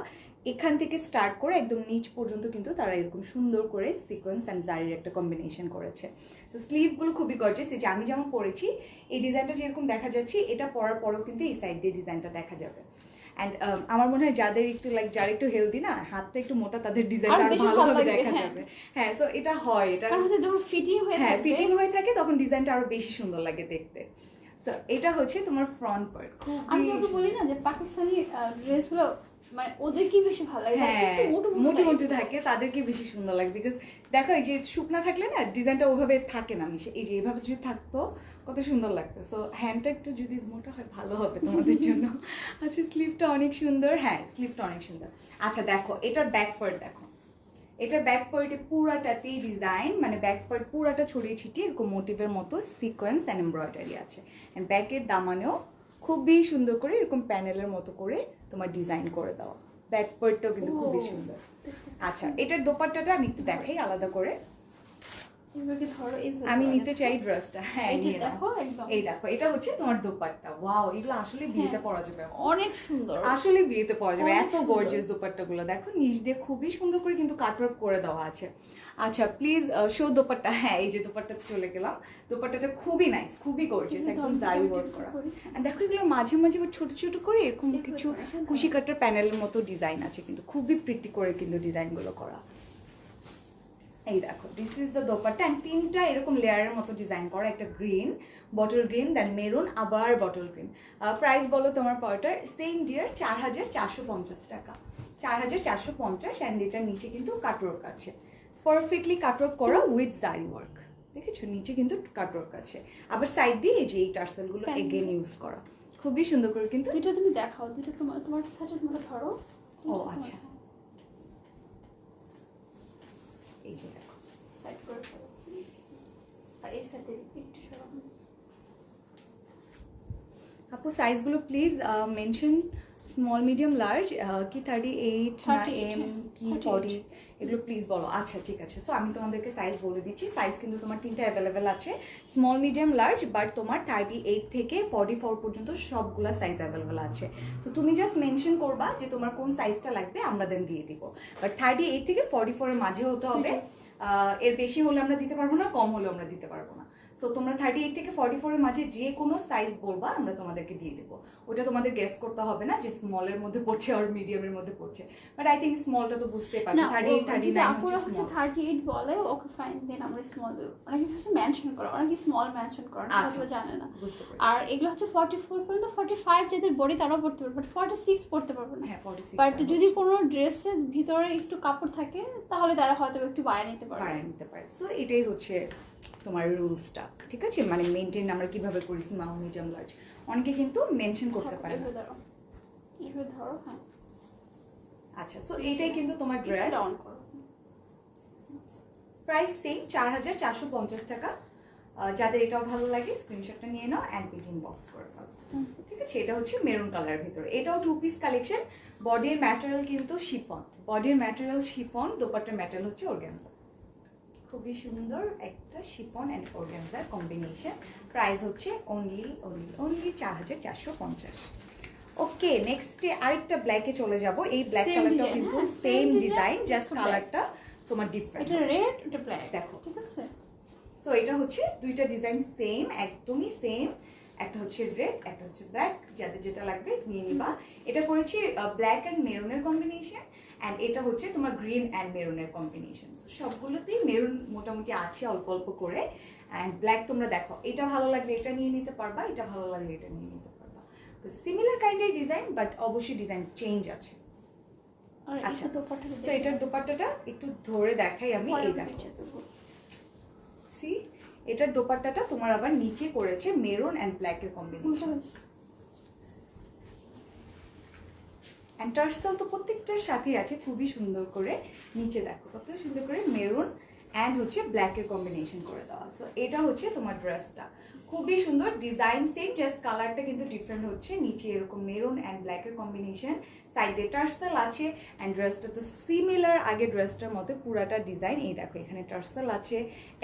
এখান থেকে স্টার্ট করে একদম নিচ পর্যন্ত কিন্তু তারা এরকম সুন্দর করে সিকোয়েন্স অ্যান্ড জারির একটা কম্বিনেশন করেছে। তো স্লিভগুলো খুবই গর্জিয়াস। এই যে আমি যেমন পরেছি, এই ডিজাইনটা যেরকম দেখা যাচ্ছে, এটা পরার পরেও কিন্তু এই সাইড দিয়ে ডিজাইনটা দেখা যাবে। অ্যান্ড আমার মনে হয় যাদের একটু যারা একটু হেলদি না, হাতটা একটু মোটা, তাদের ডিজাইনটা আরো ভালোভাবে দেখা যাবে। হ্যাঁ, সো এটা হয়, এটা যখন ফিটিং হয়ে থাকে, হ্যাঁ ফিটিং হয়ে থাকে তখন ডিজাইনটা আরো বেশি সুন্দর লাগে দেখতে। সো এটা হচ্ছে তোমার ফ্রন্ট পার্ট। আমি তোকে বলি না যে পাকিস্তানি ড্রেসগুলো মানে ওদের কি বেশি ভালো লাগে, হ্যাঁ, মোটু মোটু থাকে, তাদেরকে বেশি সুন্দর লাগে। বিকজ দেখো এই যে শুকনা থাকলে না ডিজাইনটা ওভাবে থাকে না মিশে, এই যে এভাবে যদি থাকতো কত সুন্দর লাগতো। সো হ্যান্ডটা একটু যদি মোটা হয় ভালো হবে তোমাদের জন্য। আচ্ছা, স্লিভটা অনেক সুন্দর, হ্যাঁ স্লিভটা অনেক সুন্দর। আচ্ছা দেখো এটার ব্যাক পার্ট, দেখো এটার ব্যাক পার্টে পুরাটাতেই ডিজাইন, মানে ব্যাক পার্ট পুরাটা ছড়িয়ে ছিটিয়ে এরকম মোটিভের মতো সিকোয়েন্স অ্যান্ড এমব্রয়ডারি আছে। অ্যান্ড ব্যাকের দামানেও খুবই সুন্দর করে এরকম প্যানেলের মতো করে তোমার ডিজাইন করে দেওয়া। ব্যাক পার্টটাও কিন্তু খুবই সুন্দর। আচ্ছা, এটার দোপাট্টাটা আমি একটু দেখাই আলাদা করে। আমি নিতে চাই ড্রেসটা। হ্যাঁ, নিয়ে দেখো, এই দেখো এটা হচ্ছে তোমার দোপাট্টা। ওয়াও, এগুলো আসলে বিয়েতে পরা যাবে, অনেক সুন্দর, আসলে বিয়েতে পরা যাবে। এত গর্জিয়াস দোপাট্টাগুলো দেখো, নিচ দিয়ে খুবই সুন্দর করে কিন্তু কাটওয়ার্ক করে দেওয়া আছে। আচ্ছা প্লিজ শো দোপাট্টা। হ্যাঁ, এই যে দোপাট্টাতে চলে গেলাম। দোপাট্টাটা খুবই নাইস, খুবই গর্জিয়াস, একদম জারি ওয়ার্ক করা। আর দেখো এগুলো মাঝে মাঝে ছোট ছোট করে এরকম কিছু কুশি কাটার প্যানেলের মতো ডিজাইন আছে, কিন্তু খুবই প্রিটি করে কিন্তু ডিজাইনগুলো করা। এই দেখো, this is the dupatta. And 3টা এরকম লেয়ারের মতো ডিজাইন করা, একটা গ্রিন, বটল গ্রিন, দেন মেরুন, আবার বটল গ্রিন। প্রাইস বলো তোমার পার্টার? সেম ডিয়ার 4450 টাকা, 4450। অ্যান্ড এটার নিচে কিন্তু কাটওয়ার্ক আছে, পারফেক্টলি কাটওয়ার্ক করা উইথ জারি ওয়ার্ক। দেখেছো নিচে কিন্তু কাটওয়ার্ক আছে, আবার সাইড দিয়ে এই যে এই টার্সেলগুলো এগেন ইউজ করা, খুবই সুন্দর করে কিন্তু। দুটো তুমি দেখাও, দুটো তোমার সাইডের মতো ধরো। ও আচ্ছা, এই যে দেখো সাইড করে আর এই সাইডে একটু সরানো। আপু সাইজগুলো please mention, small medium large কি 38 না এম কি 40, এগুলো প্লিজ বলো। আচ্ছা ঠিক আছে, সো আমি তোমাদেরকে সাইজ বলে দিচ্ছি। সাইজ কিন্তু তোমার 3টা অ্যাভেলেবেল আছে, স্মল মিডিয়াম লার্জ, বাট তোমার 38 থেকে 44 পর্যন্ত সবগুলা সাইজ অ্যাভেলেবেল আছে। তো তুমি জাস্ট মেনশন করবা যে তোমার কোন সাইজটা লাগবে, আমরা দেন দিয়ে দিব। বাট 38 থেকে 44 এর মাঝে হতে হবে, এর বেশি হলে আমরা দিতে পারবো না, কম হলে আমরা দিতে পারবো না। সো তোমরা 38 থেকে 44 এর মাঝে যে কোনো সাইজ বলবা, আমরা তোমাদেরকে দিয়ে দেবো। ওটা তোমাদের গেস করতে হবে না যে স্মলের মধ্যে পড়ছে আর মিডিয়ামের মধ্যে পড়ছে, বাট আই থিঙ্ক স্মলটা তো বুঝতে পারছো। 38 39 হচ্ছে 38 বলে, ওকে ফাইন, দেন আমরা স্মল দেব। অনেকে হচ্ছে মেনশন করে, অনেকে স্মল মেনশন করে না, হয়তো জানে না। আর এগুলো হচ্ছে 44 পর্যন্ত, 45 যাদের বডি তারাও পড়তে পারবে, বাট 46 পড়তে পারবে না। হ্যাঁ 46। বাট যদি কোনো ড্রেসের ভিতরে একটু কাপড় থাকে তাহলে তারা হয়তো একটু বাড়িয়ে নিতে পারে। সো এটাই হচ্ছে তোমার রুলসটা, ঠিক আছে? মানে মেনটেন আমরা কিভাবে করি, স্মল মিডিয়াম লার্জ, অনেকে কিন্তু মেনশন করতে পারে না। এভাবে ধরো, হ্যাঁ। আচ্ছা, সো এইটাই কিন্তু তোমার ড্রেস। প্রাইস সেম 4450 টাকা। যাদের এটাও ভালো লাগে স্ক্রিনশটটা নিয়ে নাও অ্যান্ড পিটিং বক্স করে ফেলো। ঠিক আছে, এটা হচ্ছে মেরুন কালারের ভিতরে, এটাও 2 পিস কালেকশন। বডির ম্যাটেরিয়াল কিন্তু শিফন, বডির ম্যাটেরিয়াল শিফন, দোপাট্টার ম্যাটেরিয়াল হচ্ছে অর্গানজা। খুবই সুন্দর একটা chiffon and organza combination. Price হচ্ছে অনলি 4450। ওকে, নেক্সটে আরেকটা ব্ল্যাকে চলে যাব। এই ব্ল্যাক কালারটাও কিন্তু সেম ডিজাইন, জাস্ট কালারটা তোমার ডিফারেন্ট। এটা রেড, এটা ব্ল্যাক, দেখো ঠিক আছে। সো এটা হচ্ছে দুইটা ডিজাইন সেম, একদমই সেম। একটা হচ্ছে রেড, একটা হচ্ছে ব্ল্যাক, যাদের যেটা লাগবে নিয়ে নিবা। এটা করেছি ব্ল্যাক অ্যান্ড মেরুনের কম্বিনেশন, অ্যান্ড এটা হচ্ছে তোমার গ্রিন অ্যান্ড মেরুনের কম্বিনেশন। সবগুলোতেই মেরুন মোটামুটি আছে অল্প অল্প করে, অ্যান্ড ব্ল্যাক তোমরা দেখো, এটা ভালো লাগলে এটা নিয়ে নিতে পারবা, এটা ভালো লাগলে এটা নিয়ে নিতে পারবা। তো সিমিলার কাইন্ডের ডিজাইন, বাট অবশ্যই ডিজাইন চেঞ্জ আছে। আচ্ছা, তো এটার দোপাট্টাটা একটু ধরে দেখাই আমি। এই দেখো, সি এটার দোপাট্টাটা তোমার আবার নিচে করেছে মেরুন অ্যান্ড ব্ল্যাকের কম্বিনেশন। অ্যান্ড টার্সেল তো প্রত্যেকটার সাথেই আছে খুবই সুন্দর করে। নিচে দেখো কত সুন্দর করে মেরুন অ্যান্ড হচ্ছে ব্ল্যাকের কম্বিনেশন করে দেওয়া। সো এটা হচ্ছে তোমার ড্রেসটা, খুবই সুন্দর ডিজাইন সেম, জাস্ট কালারটা কিন্তু ডিফারেন্ট হচ্ছে। নিচে এরকম মেরুন অ্যান্ড ব্ল্যাকের কম্বিনেশন, সাইডে টার্সেল আছে, অ্যান্ড ড্রেসটা তো সিমিলার আগে ড্রেসটার মতো পুরাটা ডিজাইন। এই দেখো এখানে টার্সেল আছে,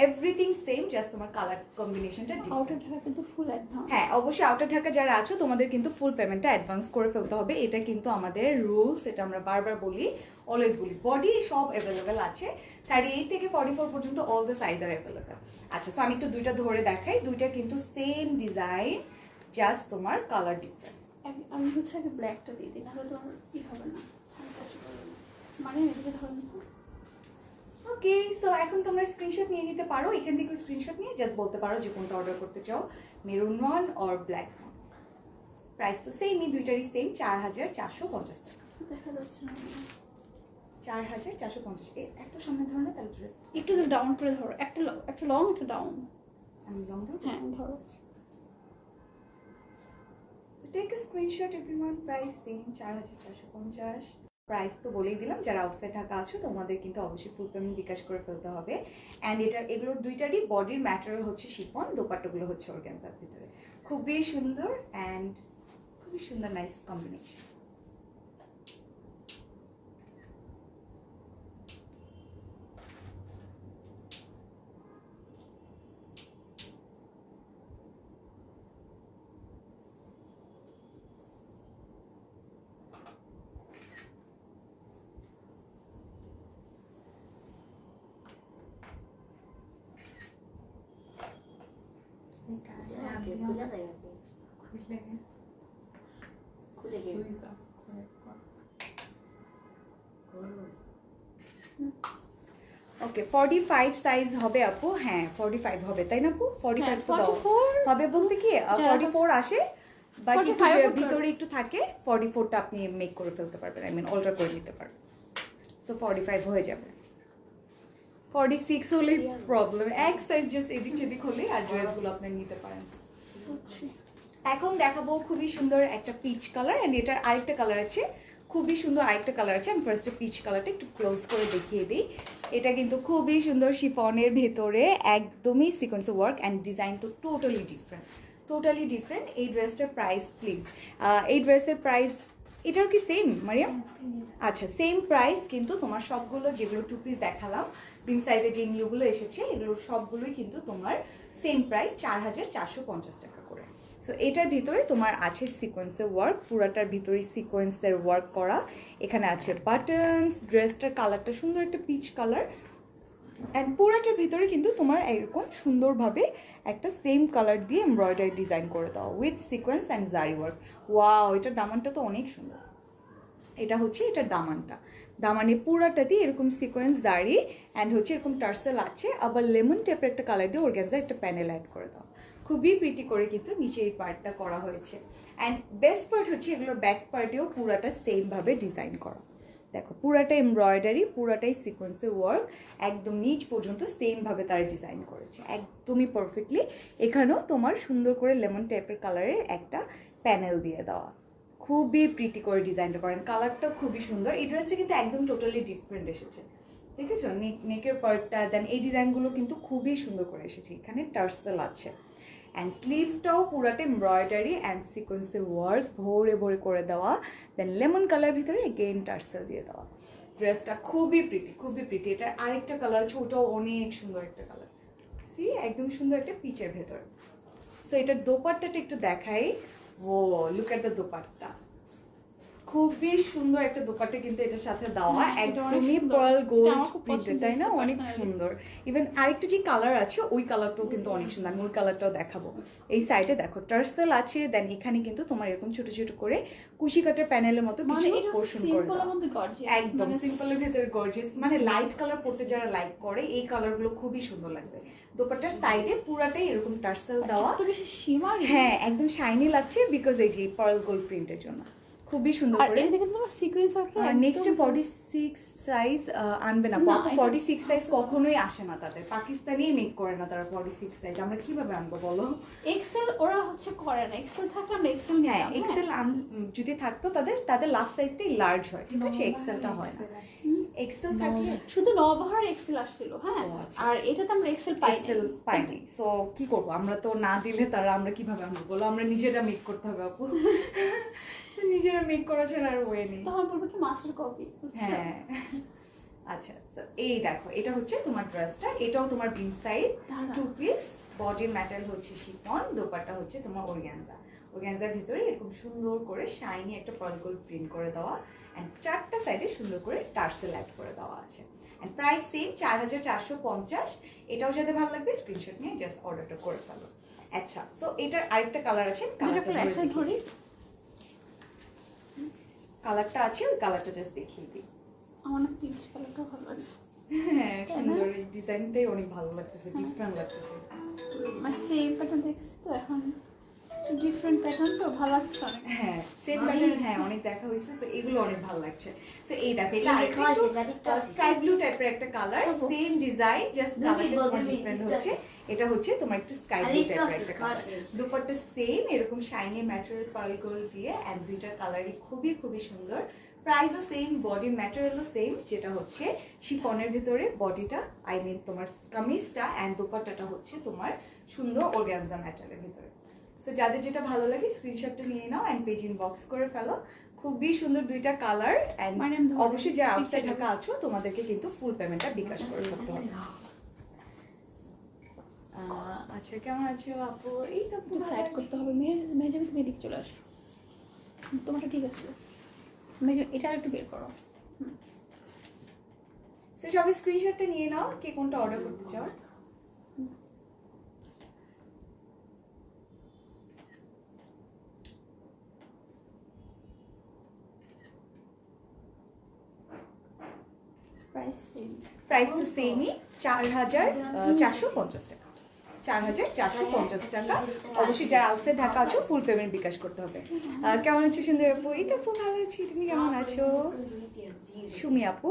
এভরিথিং সেম, জাস্ট তোমার কালার কম্বিনেশনটা আউটার ঢাকা কিন্তু ফুল অ্যাডভান্স। হ্যাঁ, অবশ্যই আউটার ঢাকা যারা আছো তোমাদের কিন্তু ফুল পেমেন্টটা অ্যাডভান্স করে ফেলতে হবে, এটা কিন্তু আমাদের রুলস, এটা আমরা বারবার বলি, অলওয়েজ বলি। বডি সব অ্যাভেলেবেল আছে, 38 থেকে 44 পর্যন্ত all the size are available. আচ্ছা, সো আমি একটু দুইটা ধরে দেখাই, দুইটা কিন্তু সেম ডিজাইন, জাস্ট তোমার কালার ডিফারেন্ট। আমি হচ্ছে আগে ব্ল্যাকটা দিয়ে দিই, নাহলে তোমার ই হবে না, মানে এদিকে হবে না। ওকে, সো এখন তোমরা স্ক্রিনশট নিয়ে নিতে পারো, এখান থেকে স্ক্রিনশট নিয়ে জাস্ট বলতে পারো যে কোনটা অর্ডার করতে চাও, maroon one or black one. Price তো সেমই, দুইটারই সেম, 4450 টাকা। দেখা যাচ্ছে না, 4450। এত সামনে ধরো না, তাহলে ড্রেস একটু ডাউন করে ধরো, একটা লং একটা ডাউন। আমি লং ধরো? হ্যাঁ ধরো। Take a screenshot everyone. Price same, 4450। Price তো বলেই দিলাম, যারা আউটসাইড ঢাকা আছো তোমাদের কিন্তু অবশ্যই ফুল পেমেন্ট বিকাশ করে ফেলতে হবে। অ্যান্ড এগুলোর দুইটারই বডির ম্যাটেরিয়াল হচ্ছে শিফন, দোপাট্টাগুলো হচ্ছে অর্গানজার ভিতরে। খুবই সুন্দর অ্যান্ড খুবই সুন্দর, নাইস কম্বিনেশন। ওকে, 45 সাইজ হবে আপু? হ্যাঁ 45 হবে, তাই না আপু? 45 তো দাও হবে, বলতে কি 44 আসে, বাট ভিতরে একটু থাকে, 44টা আপনি মেক করে ফেলতে পারবেন, আই মিন অল্টার করে নিতে পারবেন। সো 45 হয়ে যাবে। 46 হলে প্রবলেম, এক সাইজ জাস্ট এদিক সেদিক হলে আর ড্রেসগুলো আপনি নিতে পারেন। এখন দেখাবো খুবই সুন্দর একটা পিচ কালার, অ্যান্ড এটার আরেকটা কালার আছে, খুবই সুন্দর আরেকটা কালার আছে। আমি ফার্স্টে পিচ কালারটা একটু ক্লোজ করে দেখিয়ে দিই। এটা কিন্তু খুবই সুন্দর শিফনের ভেতরে একদমই সিকোয়েন্স ওয়ার্ক, অ্যান্ড ডিজাইন তো টোটালি ডিফারেন্ট। এই ড্রেসটার প্রাইস প্লিজ, এই ড্রেসের প্রাইস এটার কি সেম মারিয়াম? আচ্ছা, সেম প্রাইস কিন্তু তোমার সবগুলো, যেগুলো 2 পিস দেখালাম বিন সাইজে যে নিউগুলো এসেছে, এগুলোর সবগুলোই কিন্তু তোমার সেম প্রাইস, 4450 টাকা করে। সো এটার ভিতরে তোমার আছে সিকোয়েন্সের ওয়ার্ক, পুরাটার ভিতরে সিকোয়েন্সের ওয়ার্ক করা, এখানে আছে বাটনস, ড্রেসটার কালারটা সুন্দর একটা পিচ কালার, অ্যান্ড পুরাটার ভিতরে কিন্তু তোমার এরকম সুন্দরভাবে একটা সেম কালার দিয়ে এমব্রয়ডারি ডিজাইন করে দেওয়া উইথ সিকোয়েন্স অ্যান্ড জারি ওয়ার্ক। ওয়াও, এটার দামানটা তো অনেক সুন্দর। এটা হচ্ছে এটার দামানে পুরাটাতেই এরকম সিকোয়েন্স জারি অ্যান্ড হচ্ছে এরকম টার্সেল আছে, আবার লেমন টেপের একটা কালার দিয়ে অর্গানজা একটা প্যানেল অ্যাড করে দেওয়া, খুবই প্রিটি করে কিন্তু নিচে এই পার্টটা করা হয়েছে। অ্যান্ড বেস্ট পার্ট হচ্ছে এগুলোর ব্যাক পার্টেও পুরাটা সেমভাবে ডিজাইন করা। দেখো পুরাটা এমব্রয়ডারি, পুরাটাই সিকোয়েন্সের ওয়ার্ক, একদম নিচ পর্যন্ত সেমভাবে তারা ডিজাইন করেছে, একদমই পারফেক্টলি। এখানেও তোমার সুন্দর করে লেমন টাইপের কালারের একটা প্যানেল দিয়ে দেওয়া, খুবই প্রিটি করে ডিজাইনটা করেন, কালারটা খুবই সুন্দর। এই ড্রেসটা কিন্তু একদম টোটালি ডিফারেন্ট এসেছে, দেখেছো নেকের পার্টটা, দেন এই ডিজাইনগুলো কিন্তু খুবই সুন্দর করে এসেছে। এখানে টার্সেল আছে অ্যান্ড স্লিভটাও পুরাটা এমব্রয়ডারি অ্যান্ড সিকোয়েন্সের ওয়ার্ক ভরে ভরে করে দেওয়া, দেন লেমন কালার ভিতরে এগেইন টার্সেল দিয়ে দেওয়া। ড্রেসটা খুবই প্রিটি। এটার আরেকটা কালার আছে, ওটাও অনেক সুন্দর একটা কালার, সি একদম সুন্দর একটা পিচের ভেতর। সো এটার দোপাট্টাটা একটু দেখাই। ও লুক এট দ্য দোপাট্টা, খুবই সুন্দর একটা দোপাট্টা কিন্তু এটার সাথে দেওয়া, একদমই পার্ল গোল্ড প্রিন্টেড, তাই না? অনেক সুন্দর। ইভেন আরেকটা যে কালার আছে ওই কালারটাও কিন্তু অনেক সুন্দর, আমি ওই কালারটাও দেখাবো। এই সাইডে দেখো টার্সেল আছে, দেন এখানে কিন্তু তোমার এরকম ছোট ছোট করে কুশি কাটার প্যানেলের মতো কিছু পোর্শন করে দেওয়া। একদম সিম্পলের ভিতরে গর্জিয়াস, মানে লাইট কালার পড়তে যারা লাইক করে এই কালারগুলো খুবই সুন্দর লাগবে। দোপাট্টার সাইডে পুরাটাই এরকম টার্সেল দেওয়া, হ্যাঁ একদম শাইনি লাগছে বিকজ এই যে পার্ল গোল্ড প্রিন্টের জন্য খুবই সুন্দর করে। আর দেখেন তোমার সিকোয়েন্স ওয়ার্কটা নেক্সট 46 সাইজ আনবে না, 46 সাইজ কখনোই আসে না তাদের, পাকিস্তানি মেক করে না তারা 46 সাইজ, আমরা কিভাবে আনবো বলো? এক্সেল ওরা হচ্ছে করে না, এক্সেল থাকলে আমরা এক্সেল নিয়ে হ্যাঁ এক্সেল যদি থাকতো তাদের লাস্ট সাইজটাই লার্জ হয়, ঠিক আছে? এক্সেলটা হয় না। এক্সেল থাকলে শুধু নবহার এক্সেল আসছিল, হ্যাঁ আর এটাতে আমরা এক্সেল পাইনি। সো কি করবো, আমরা তো না দিলে তারা আমরা কিভাবে আনবো বলো? আমরা নিজেরা মেক করতে হবে আপু, নিজেরা মেক করা ছাড়া আর ওয়ে নেই। তখন বলবো কি মাস্টার কপি। হ্যাঁ আচ্ছা, তো এই দেখো এটা হচ্ছে তোমার ড্রেসটা, এটাও তোমার বিন সাইড 2 পিস, বডির ম্যাটেরিয়াল হচ্ছে শিফন, দোপাট্টা হচ্ছে তোমার অর্গানজার ভিতরে এরকম সুন্দর করে শাইনি একটা পার্ল গোল্ড প্রিন্ট করে দেওয়া, এন্ড চারটা সাইডে সুন্দর করে টার্সেল অ্যাড করে দেওয়া আছে। And price same 4450। এটাও যাতে ভালো লাগবে স্ক্রিনশট নিয়ে জাস্ট অর্ডারটা করে ফেলো। আচ্ছা, সো এটার আরেকটা কালার আছে, কালারটা আছে, ওই কালারটা জাস্ট দেখিয়ে দিই। আমার না পিচ কালারটা ভালো লাগছে। হ্যাঁ সুন্দর, এই ডিজাইনটাই অনেক ভালো লাগতেছে, ডিফারেন্ট লাগতেছে। আর সেম প্যাটার্ন দেখছি তো, এখন ডিফারেন্ট প্যাটার্ন তো ভালো লাগছে অনেক। হ্যাঁ সেম প্যাটার্ন, হ্যাঁ অনেক দেখা হয়েছে, তো এগুলো অনেক ভালো লাগছে। তো এই দেখো এটা আরেকটা স্কাই ব্লু টাইপের একটা কালার, সেম ডিজাইন জাস্ট কালারটা তোমার ডিফারেন্ট হচ্ছে। এটা হচ্ছে তোমার একটু স্কাই ব্লু টাইপের একটা কালার, দুপাট্টা সেম এরকম শাইনি ম্যাটেরিয়াল পার্ল গোল্ড দিয়ে, এন্ড দুইটা কালারই খুবই খুবই সুন্দর। প্রাইসও সেম, বডি ম্যাটেরিয়ালও সেম, যেটা হচ্ছে শিফনের ভিতরে বডিটা, আই মিন তোমার কামিজটা, এন্ড দুপাট্টাটা হচ্ছে তোমার সুন্দর অর্গানজা ম্যাটেরিয়ালের ভিতরে। সো যাদের যেটা ভালো লাগে স্ক্রিনশটটা নিয়ে নাও এন্ড পেজ ইনবক্স করে ফেলো। খুবই সুন্দর দুইটা কালার, এন্ড অবশ্যই যারা আউটসাইড ঢাকা আছো তোমাদেরকে কিন্তু ফুল পেমেন্টটা বিকাশ করে করতে হবে। আচ্ছা কেমন আছো আপু? এই তো একটু সাইড করতে হবে, মেয়ে যাবে, তুমি এদিকে চলে আসো, তোমারটা ঠিক আছে, এটা একটু বের করো। সো সবাই স্ক্রিনশটটা নিয়ে নাও কে কোনটা অর্ডার করতে চাও। প্রাইস তো সেমই, 4450 টাকা, 4450 টাকা। অবশ্যই যারা আউটসাইড ঢাকা আছো ফুল পেমেন্ট বিকাশ করতে হবে। কেমন আছো সুন্দর আপু? এই তো আপু ভালো আছি, তুমি কেমন আছো? সুমি আপু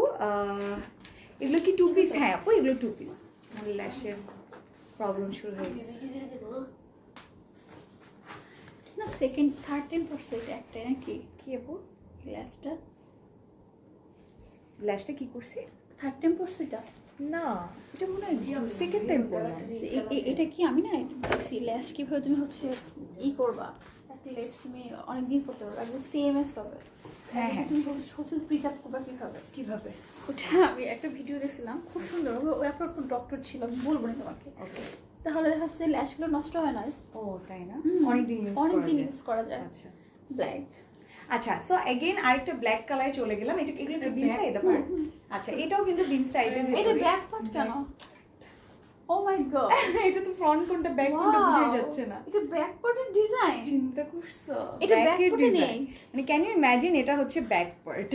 এগুলো কি 2 পিস? হ্যাঁ আপু এগুলো 2 পিস, আমার ল্যাশের প্রবলেম শুরু হয়ে গেছে। না সেকেন্ড থার্ড 10% একটাই নাকি? কি আপু ল্যাশটা কি করছি? থার্ড 10%টা না, এটা মনে হয় সেকেন্ড টাইম বললাম। এটা কি আমি না দেখছি ল্যাশ কিভাবে তুমি হচ্ছে করবা, একটা ল্যাশ তুমি অনেকদিন করতে পারবে, একদম সেমএস হবে। হ্যাঁ হ্যাঁ, তুমি হচ্ছে প্রিজার্ভ করবা কিভাবে ওটা আমি একটা ভিডিও দেখছিলাম, খুব সুন্দর। ও একটা ডক্টর ছিল, আমি বলবো না তোমাকে, তাহলে দেখা যাচ্ছে ল্যাশগুলো নষ্ট হয় না। ও তাই না? অনেকদিন ইউজ করা যায়। আচ্ছা ব্ল্যাক। আচ্ছা, সো अगेन আরেকটা ব্ল্যাক কালারে চলে গেলাম। এটা এগুলো কি বিন সাইড পার্ট? আচ্ছা এটাও কিন্তু বিন সাইডের ভিতরে। এটা ব্যাক পার্ট কেন? ও মাই গড, এটা তো ফ্রন্ট কোনটা ব্যাক কোনটা বুঝাই যাচ্ছে না। এটা ব্যাক পার্টের ডিজাইন, চিন্তা করছো? এটা ব্যাক পার্টে নেই, মানে ক্যান ইউ ইমাজিন এটা হচ্ছে ব্যাক পার্ট।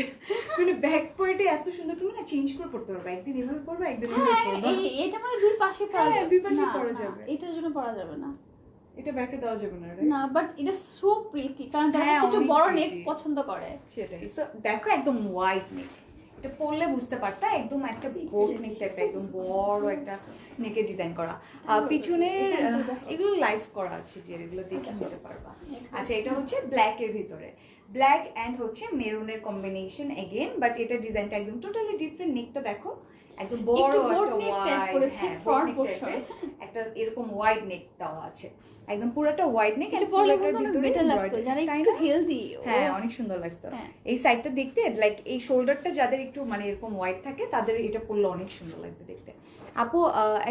মানে ব্যাক পার্টে এত সুন্দর, তুমি না চেঞ্জ করে পড়তে পারবে, একদিন এভাবে পড়বে একদিন এভাবে পড়বে। এটা মানে দুই পাশে পরা যাবে, দুই পাশে পরা যাবে। এটার জন্য পরা যাবে না, এটা ব্যাকে দেওয়া যাবে না রে। না বাট এটা সো প্রিটি, কারণ যারা একটু বড় নেক পছন্দ করে সেটাই। সো দেখো একদম হোয়াইট নেক, এটা পরলে বুঝতে পারতা একদম একটা বোট নেক টাইপের, একদম বড় একটা নেকের ডিজাইন করা। পিছনের এগুলো লাইভ করা আছে, যে এগুলো দেখে নিতে পারবা। আচ্ছা এটা হচ্ছে ব্ল্যাক এর ভিতরে, ব্ল্যাক এন্ড হচ্ছে মেরুনের কম্বিনেশন এগেন, বাট এটা ডিজাইনটা একদম টোটালি ডিফারেন্ট। নেকটা দেখো একদম বড় একটা নেক টাইপ করেছে ফ্রন্ট পোরশন, একটা এরকম ওয়াইড নেক দেওয়া আছে, একদম পুরোটা ওয়াইড নেক, এটা পুরোটার ভিতরে বেটার লাগতো যারা একটু হেলদি। হ্যাঁ অনেক সুন্দর লাগতো এই সাইডটা দেখতে, লাইক এই শোল্ডারটা যাদের একটু মানে এরকম ওয়াইড থাকে তাদের এটা পরলে অনেক সুন্দর লাগবে দেখতে। আপু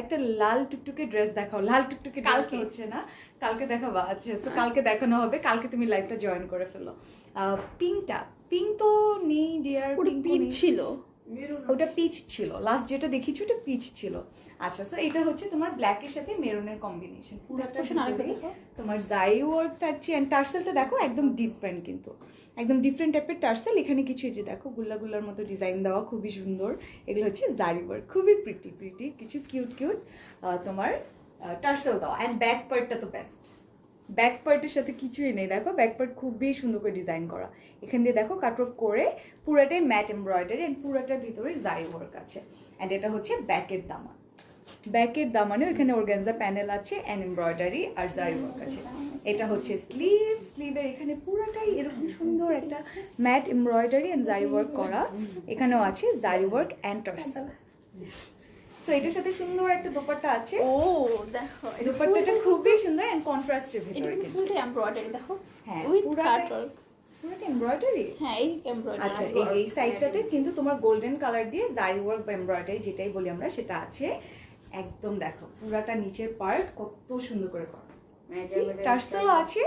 একটা লাল টুকটুকে ড্রেস দেখাও। লাল টুকটুকে কালকে হচ্ছে না, কালকে দেখাবা? আচ্ছা তো কালকে দেখানো হবে, কালকে তুমি লাইভটা জয়েন করে ফেলো। পিঙ্ক তো নেই ডিয়ার, পিঙ্ক ছিল, ওটা পিচ ছিল লাস্ট যেটা দেখিছি, ওটা পিচ ছিল। আচ্ছা তো এটা হচ্ছে তোমার ব্ল্যাকের সাথে মেরুনের কম্বিনেশন, পুরোটা তোমার জারি ওয়ার্ক থাকছে। এন্ড টার্সেলটা দেখো একদম ডিফারেন্ট, কিন্তু একদম ডিফারেন্ট টাইপের টার্সেল। এখানে কিছু এই যে দেখো গুল্লার মতো ডিজাইন দেওয়া, খুবই সুন্দর। এগুলো হচ্ছে জারি ওয়ার্ক, খুবই প্রিটি কিছু কিউট তোমার টার্সেল দেওয়া। অ্যান্ড ব্যাক পার্টটা তো বেস্ট, ব্যাক পার্টের সাথে কিছুই নেই, দেখো ব্যাক পার্ট খুবই সুন্দর করে ডিজাইন করা। এখান দিয়ে দেখো কাটওয়ার্ক করে পুরাটাই ম্যাট এমব্রয়ডারি, অ্যান্ড পুরাটার ভিতরে জারি ওয়ার্ক আছে। অ্যান্ড এটা হচ্ছে ব্যাকের দামান, ব্যাকের দামানেও এখানে অর্গানজা প্যানেল আছে, অ্যান্ড এমব্রয়ডারি আর জারি ওয়ার্ক আছে। এটা হচ্ছে স্লিভের এখানে পুরাটাই এরকম সুন্দর একটা ম্যাট এমব্রয়ডারি অ্যান্ড জারি ওয়ার্ক করা। এখানেও আছে জারি ওয়ার্ক অ্যান্ড টার্সেল। সো এটার সাথে সুন্দর একটা দোপাট্টা আছে। ও দেখো দোপাট্টাটা খুবই সুন্দর এন্ড কন্ট্রাস্টের ভিতরে, এটা ফুলটা এমব্রয়ডারি দেখো, হ্যাঁ উইথ পুরাটা কাটওয়ার্ক, পুরাটা এমব্রয়ডারি। হ্যাঁ এই এমব্রয়ডারি। আচ্ছা এই সাইডটাতে কিন্তু তোমার গোল্ডেন কালার দিয়ে জারি ওয়ার্ক বা এমব্রয়ডারি যেটাই বলি আমরা সেটা আছে। একদম দেখো পুরাটা নিচের পার্ট কত সুন্দর করে করা, টার্সেলও আছে,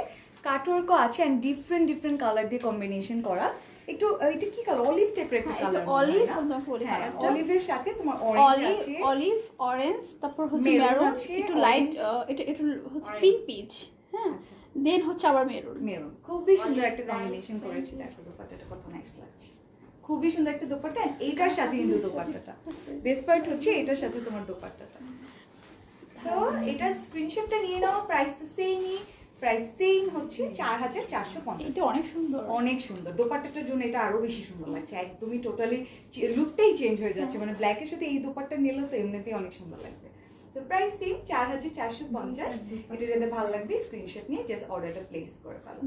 কাটওয়ার্কও আছে, এন্ড ডিফারেন্ট কালার দিয়ে কম্বিনেশন করা। একটু এটা কি কালার? অলিভ টাইপের একটা কালার, অলিভ, হ্যাঁ অলিভের সাথে তোমার অরেঞ্জ আছে, অলিভ অরেঞ্জ, তারপর হচ্ছে মেরুন, একটু লাইট, এটা হচ্ছে পিঙ্ক পিচ, হ্যাঁ দেন হচ্ছে আবার মেরুন। খুবই সুন্দর একটা কম্বিনেশন করেছি। দেখো দোপাট্টাটা কত নাইস লাগছে, খুবই সুন্দর একটা দোপাট্টা। এইটার সাথে কিন্তু দোপাট্টাটা বেস্ট পার্ট হচ্ছে এটার সাথে তোমার দোপাট্টাটা। সো এটার স্ক্রিনশটটা নিয়ে নাও। প্রাইস তো সেমই, প্রাইস সেম হচ্ছে 4450। এটা অনেক সুন্দর, অনেক সুন্দর। দোপাট্টাটার জন্য এটা আরো বেশি সুন্দর লাগছে, একদমই টোটালি লুকটাই চেঞ্জ হয়ে যাচ্ছে। মানে ব্ল্যাকের সাথে এই দোপাট্টা নিলে তো এমনিতেই অনেক সুন্দর লাগবে। তো প্রাইস সেম 4450। এটা যাতে ভালো লাগবে স্ক্রিনশট নিয়ে জাস্ট অর্ডারটা প্লেস করে ফেলো।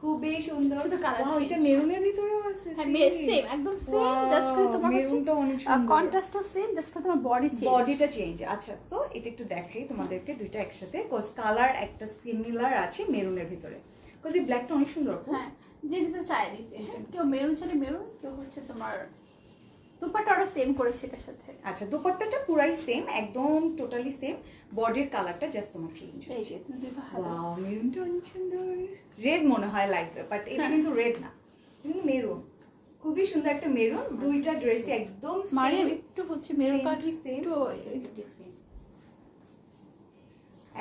খুবই সুন্দর। ওয়াও এটা মেরুনের ভিতরেও আছে, হ্যাঁ সেম একদম সেম, জাস্ট করে তোমার মেরুনটা অনেক সুন্দর, কন্ট্রাস্টটা সেম, জাস্ট করে তোমার বডিটা চেঞ্জ। আচ্ছা তো এটা একটু দেখাই তোমাদেরকে দুইটা একসাথে, কোজ কালার একটা সিমিলার আছে মেরুনের ভিতরে, কোজ এই ব্ল্যাকটা অনেক সুন্দর। হ্যাঁ যে যেটা চাই দিতে, কেউ মেরুন চাইলে মেরুন, কেউ হচ্ছে তোমার দোপাট্টাটা সেম করেছে এটার সাথে। আচ্ছা দোপাট্টাটা পুরাই সেম, একদম টোটালি সেম, বডির কালারটা জাস্ট তোমার চেঞ্জ হয়েছে। ওয়াও মেরুনটা অনেক সুন্দর, রেড মনে হয় লাগবে বাট এটা কিন্তু রেড না, কিন্তু মেরুন, খুবই সুন্দর একটা মেরুন। দুইটা ড্রেসই একদম মারিয়াম একটু হচ্ছে মেরুন কালার সেম,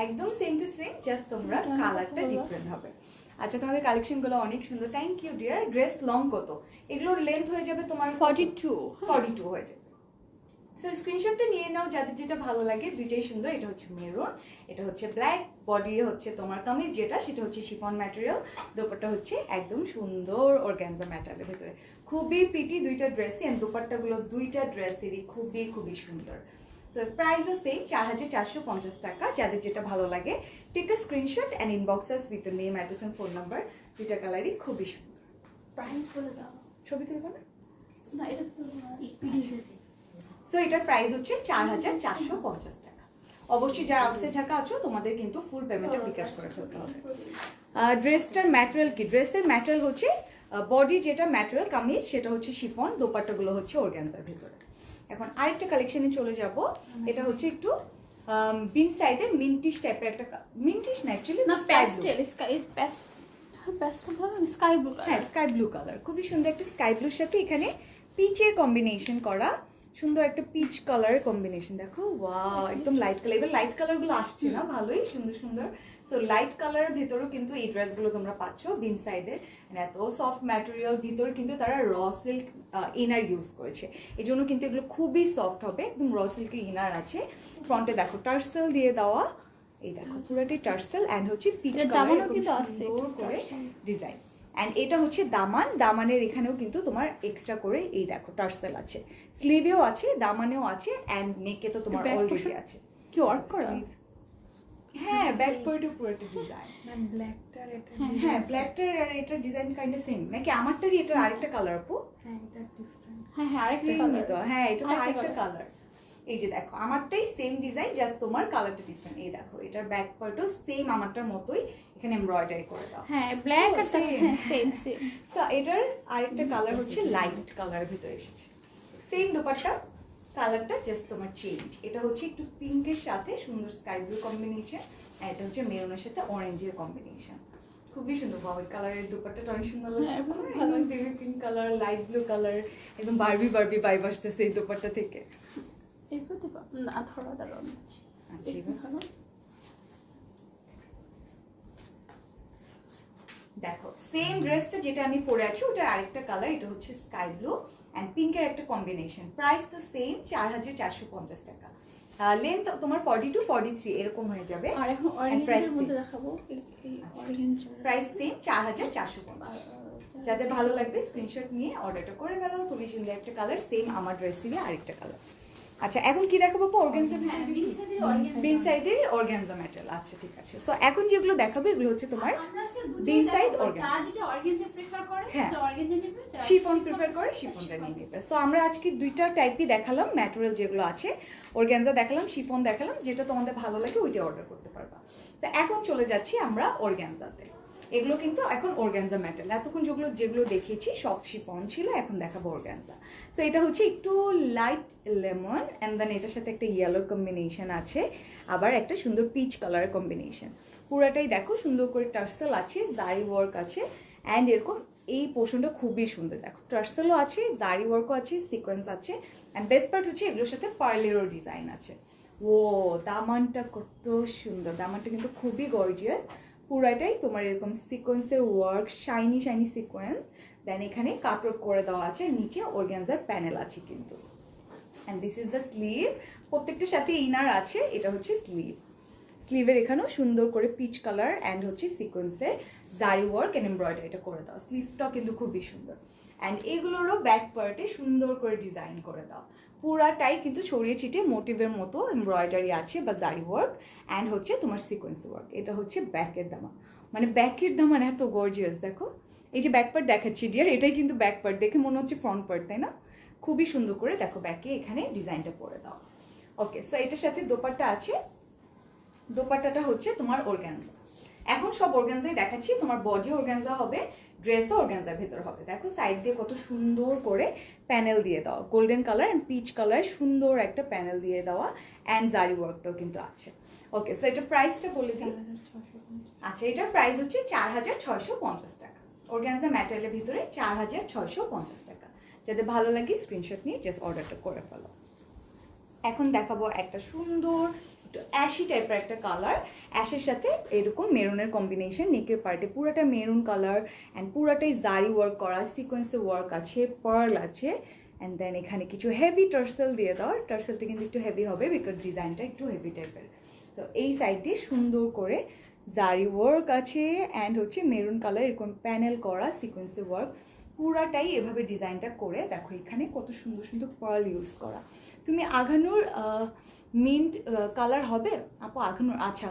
একদম সেম টু সেম, জাস্ট তোমরা কালারটা ডিফারেন্ট হবে। আচ্ছা তোমাদের কালেকশনগুলো অনেক সুন্দর, thank you dear. Dress long কত? এগুলোর লেন্থ হয়ে যাবে তোমার 42 হয়ে যাবে। সো স্ক্রিনশটটা নিয়ে নাও যাদের যেটা ভালো লাগে, দুইটাই সুন্দর। এটা হচ্ছে মেরুন, এটা হচ্ছে ব্ল্যাক, বডি হচ্ছে তোমার কামিজ যেটা সেটা হচ্ছে শিফন ম্যাটেরিয়াল, দোপাট্টা হচ্ছে একদম সুন্দর অর্গানজা ম্যাটেরিয়ালের ভিতরে। খুবই প্রিটি দুইটা ড্রেসই, এন্ড দোপাট্টাগুলো দুইটা ড্রেসেরই খুবই সুন্দর। সো প্রাইসও সেম 4450 টাকা। যাদের যেটা ভালো লাগে take a screenshot and inbox us with the name, address and phone number. দুইটা কালারই খুবই সুন্দর। প্রাইস বলে দাও, ছবি তুলবো না? না এটা তো সো এটার প্রাইস হচ্ছে 4450 টাকা। অবশ্যই যারা আউটসাইড ঢাকা আছো তোমাদের কিন্তু ফুল পেমেন্টটা বিকাশ করে ফেলতে হবে। ড্রেসটার ম্যাটেরিয়াল কি? ড্রেসের ম্যাটেরিয়াল হচ্ছে বডি যেটা ম্যাটেরিয়াল কামিজ সেটা হচ্ছে শিফন, দোপাট্টাগুলো হচ্ছে অর্গানজার ভিতরে। এখন আরেকটা কালেকশনে চলে যাব। এটা হচ্ছে একটু বিন সাইডের মিন্টিশ টাইপের একটা, মিন্টিশ না অ্যাকচুয়ালি না প্যাস্টেল, স্কাই ব্লু কালার, হ্যাঁ স্কাই ব্লু কালার, খুবই সুন্দর একটা স্কাই ব্লুর সাথে এখানে পিচের কম্বিনেশন করা, সুন্দর একটা পিচ কালারের কম্বিনেশন। দেখো ওয়াও একদম লাইট কালার, এবার লাইট কালারগুলো আসছে না ভালোই সুন্দর। সো লাইট কালারের ভিতরেও কিন্তু এই ড্রেসগুলো তোমরা পাচ্ছ বিন সাইডের। এত সফট ম্যাটেরিয়াল, ভিতরে কিন্তু তারা র সিল্ক ইনার ইউজ করেছে, এই জন্য কিন্তু এগুলো খুবই সফট হবে, একদম র সিল্কের ইনার আছে। ফ্রন্টে দেখো টার্সেল দিয়ে দেওয়া, এই দেখো পুরোটাই টার্সেল অ্যান্ড হচ্ছে পিচ কালার সুন্দর করে ডিজাইন। অ্যান্ড এটা হচ্ছে দামান, দামানের এখানেও কিন্তু তোমার এক্সট্রা করে এই দেখো টার্সেল আছে, স্লিভেও আছে, দামানেও আছে, অ্যান্ড নেকে তো তোমার অলরেডি আছে। কি ওয়ার্ক করা? হ্যাঁ ব্যাক পার্টে পুরোটা ডিজাইন। ব্ল্যাকটার এটা, হ্যাঁ ব্ল্যাকটার আর এটার ডিজাইন কাইন্ড অফ সেম নাকি? আমারটারই এটা আরেকটা কালার আপু? হ্যাঁ এটা ডিফারেন্ট, হ্যাঁ আরেকটা কালার তো, হ্যাঁ এটা তো আরেকটা কালার। এই যে দেখো আমারটাই সেম ডিজাইন, জাস্ট তোমার কালারটা ডিফারেন্ট। এই দেখো এটার ব্যাক পার্টও সেম আমারটার মতোই এখানে এমব্রয়ডারি করে দাও। হ্যাঁ ব্ল্যাক আর সেম সেম। সো এটার আরেকটা কালার হচ্ছে লাইট কালার ভিতরে এসেছে, সেম দোপাট্টা, কালারটা জাস্ট তোমার চেঞ্জ। এটা হচ্ছে একটু পিঙ্কের সাথে সুন্দর স্কাই ব্লু কম্বিনেশন, আর এটা হচ্ছে মেরুনের সাথে অরেঞ্জের কম্বিনেশন। খুবই সুন্দর, ওই কালারের দোপাট্টাটা অনেক সুন্দর লাগছে, একদম baby pink colour, light blue colour, একদম বারবি বারবি ভাইব আসতেছে এই দোপাট্টা থেকে। না ধরো দাঁড়াও, আচ্ছা ধরো দেখো সেম ড্রেসটা যেটা আমি পরে আছি ওটার আরেকটা কালার, এটা হচ্ছে স্কাই ব্লু অ্যান্ড পিঙ্কের একটা কম্বিনেশন। প্রাইস তো সেম 4450 টাকা। লেন্থ তোমার 40 to 43 এরকম হয়ে যাবে। আর এখন অরেঞ্জের মধ্যে দেখাবো, এই অরেঞ্জ প্রাইস সেম 4450। যাদের ভালো লাগবে স্ক্রিনশট নিয়ে অর্ডারটা করে ফেলো। খুবই সুন্দর একটা কালার, সেম আমার ড্রেসেরই আরেকটা কালার। আচ্ছা এখন কি দেখাবো? অর্গানজা, বিন সাইডের অর্গানজা ম্যাটেরিয়াল। আচ্ছা ঠিক আছে। সো এখন যেগুলো দেখাবো এগুলো হচ্ছে তোমার বিন সাইড শিফন প্রিফার করে শিফনটা নিয়ে নেবে। সো আমরা আজকে দুইটা টাইপই দেখালাম ম্যাটেরিয়াল যেগুলো আছে, অর্গানজা দেখালাম, শিফন দেখালাম, যেটা তোমাদের ভালো লাগে ওইটা অর্ডার করতে পারবা। তো এখন চলে যাচ্ছি আমরা অর্গানজাতে। এগুলো কিন্তু এখন অর্গানজা ম্যাটেরিয়াল, এতক্ষণ যেগুলো দেখিয়েছি সব শিফন ছিল, এখন দেখাবো অর্গানজা। সো এটা হচ্ছে একটু লাইট লেমন অ্যান্ড দেন এটার সাথে একটা ইয়েলোর কম্বিনেশন আছে, আবার একটা সুন্দর পিচ কালার কম্বিনেশন। পুরাটাই দেখো সুন্দর করে টার্সেল আছে, জারি ওয়ার্ক আছে অ্যান্ড এরকম এই পোর্শনটা খুবই সুন্দর। দেখো টার্সেলও আছে, জারি ওয়ার্কও আছে, সিকোয়েন্স আছে অ্যান্ড বেস্ট পার্ট হচ্ছে এগুলোর সাথে পার্লেরও ডিজাইন আছে। ও দামানটা কত সুন্দর, দামানটা কিন্তু খুবই গর্জিয়াস। পুরাটাই তোমার এরকম সিকোয়েন্সের ওয়ার্ক, শাইনি শাইনি সিকোয়েন্স, দেন এখানে কাটওয়ার্ক করে দেওয়া আছে, নিচে অর্গানজার প্যানেল আছে কিন্তু। And this is the sleeve, প্রত্যেকটার সাথে ইনার আছে। এটা হচ্ছে স্লিভ, স্লিভের এখানেও সুন্দর করে পিচ কালার অ্যান্ড হচ্ছে সিকোয়েন্সের জারি ওয়ার্ক অ্যান্ড এমব্রয়ডারি এটা করে দাও। স্লিভটাও কিন্তু খুবই সুন্দর অ্যান্ড এগুলোরও ব্যাক পার্টে সুন্দর করে ডিজাইন করে দাও। পুরাটাই কিন্তু ছড়িয়ে ছিটিয়ে মোটিভের মতো এমব্রয়ডারি আছে বা জারি ওয়ার্ক অ্যান্ড হচ্ছে তোমার সিকোয়েন্স ওয়ার্ক। এটা হচ্ছে ব্যাকের দামান, মানে ব্যাকের দামান এত গর্জিয়াস। দেখো এই যে ব্যাক পার্ট দেখাচ্ছি ডিয়ার, এটাই কিন্তু ব্যাক পার্ট, দেখে মনে হচ্ছে ফ্রন্ট পার্ট, তাই না? খুবই সুন্দর করে দেখো ব্যাকে এখানে ডিজাইনটা করে দাও। ওকে, সো এটার সাথে দোপাট্টা আছে, দোপাট্টাটা হচ্ছে তোমার অর্গানজা। এখন সব অর্গানজাই দেখাচ্ছি, তোমার বডি অর্গানজা হবে, ড্রেসও অর্গানজার ভেতর হবে। দেখো সাইড দিয়ে কত সুন্দর করে প্যানেল দিয়ে দেওয়া, golden colour and peach colour সুন্দর একটা প্যানেল দিয়ে দেওয়া অ্যান্ড জারি ওয়ার্কটাও কিন্তু আছে। ওকে, সো এটা প্রাইসটা বলে দিই। আচ্ছা এটার প্রাইস হচ্ছে 4650 টাকা। অর্গানজা ম্যাটেরিয়ালের ভিতরে 4650 টাকা। যাদের ভালো লাগে স্ক্রিনশট নিয়ে জাস্ট অর্ডারটা করে ফেলো। এখন দেখাবো একটা সুন্দর একটু অ্যাশি টাইপের একটা কালার, অ্যাশের সাথে এরকম মেরুনের কম্বিনেশন, নেকের পার্টে পুরাটা মেরুন কালার অ্যান্ড পুরাটাই জারি ওয়ার্ক করা, সিকোয়েন্সের ওয়ার্ক আছে, পার্ল আছে অ্যান্ড দেন এখানে কিছু হেভি টার্সেল দিয়ে দেওয়া। টার্সেলটা কিন্তু একটু হেভি হবে বিকজ ডিজাইনটা একটু হেভি টাইপের। তো এই সাইড দিয়ে সুন্দর করে জারি ওয়ার্ক আছে অ্যান্ড হচ্ছে মেরুন কালার এরকম প্যানেল করা সিকোয়েন্সের ওয়ার্ক, পুরাটাই এভাবে ডিজাইনটা করে। দেখো এখানে কত সুন্দর সুন্দর পার্ল ইউজ করা। তুমি আঘানুর মিন্ট কালার হবে আপু? আঘানুর, আচ্ছা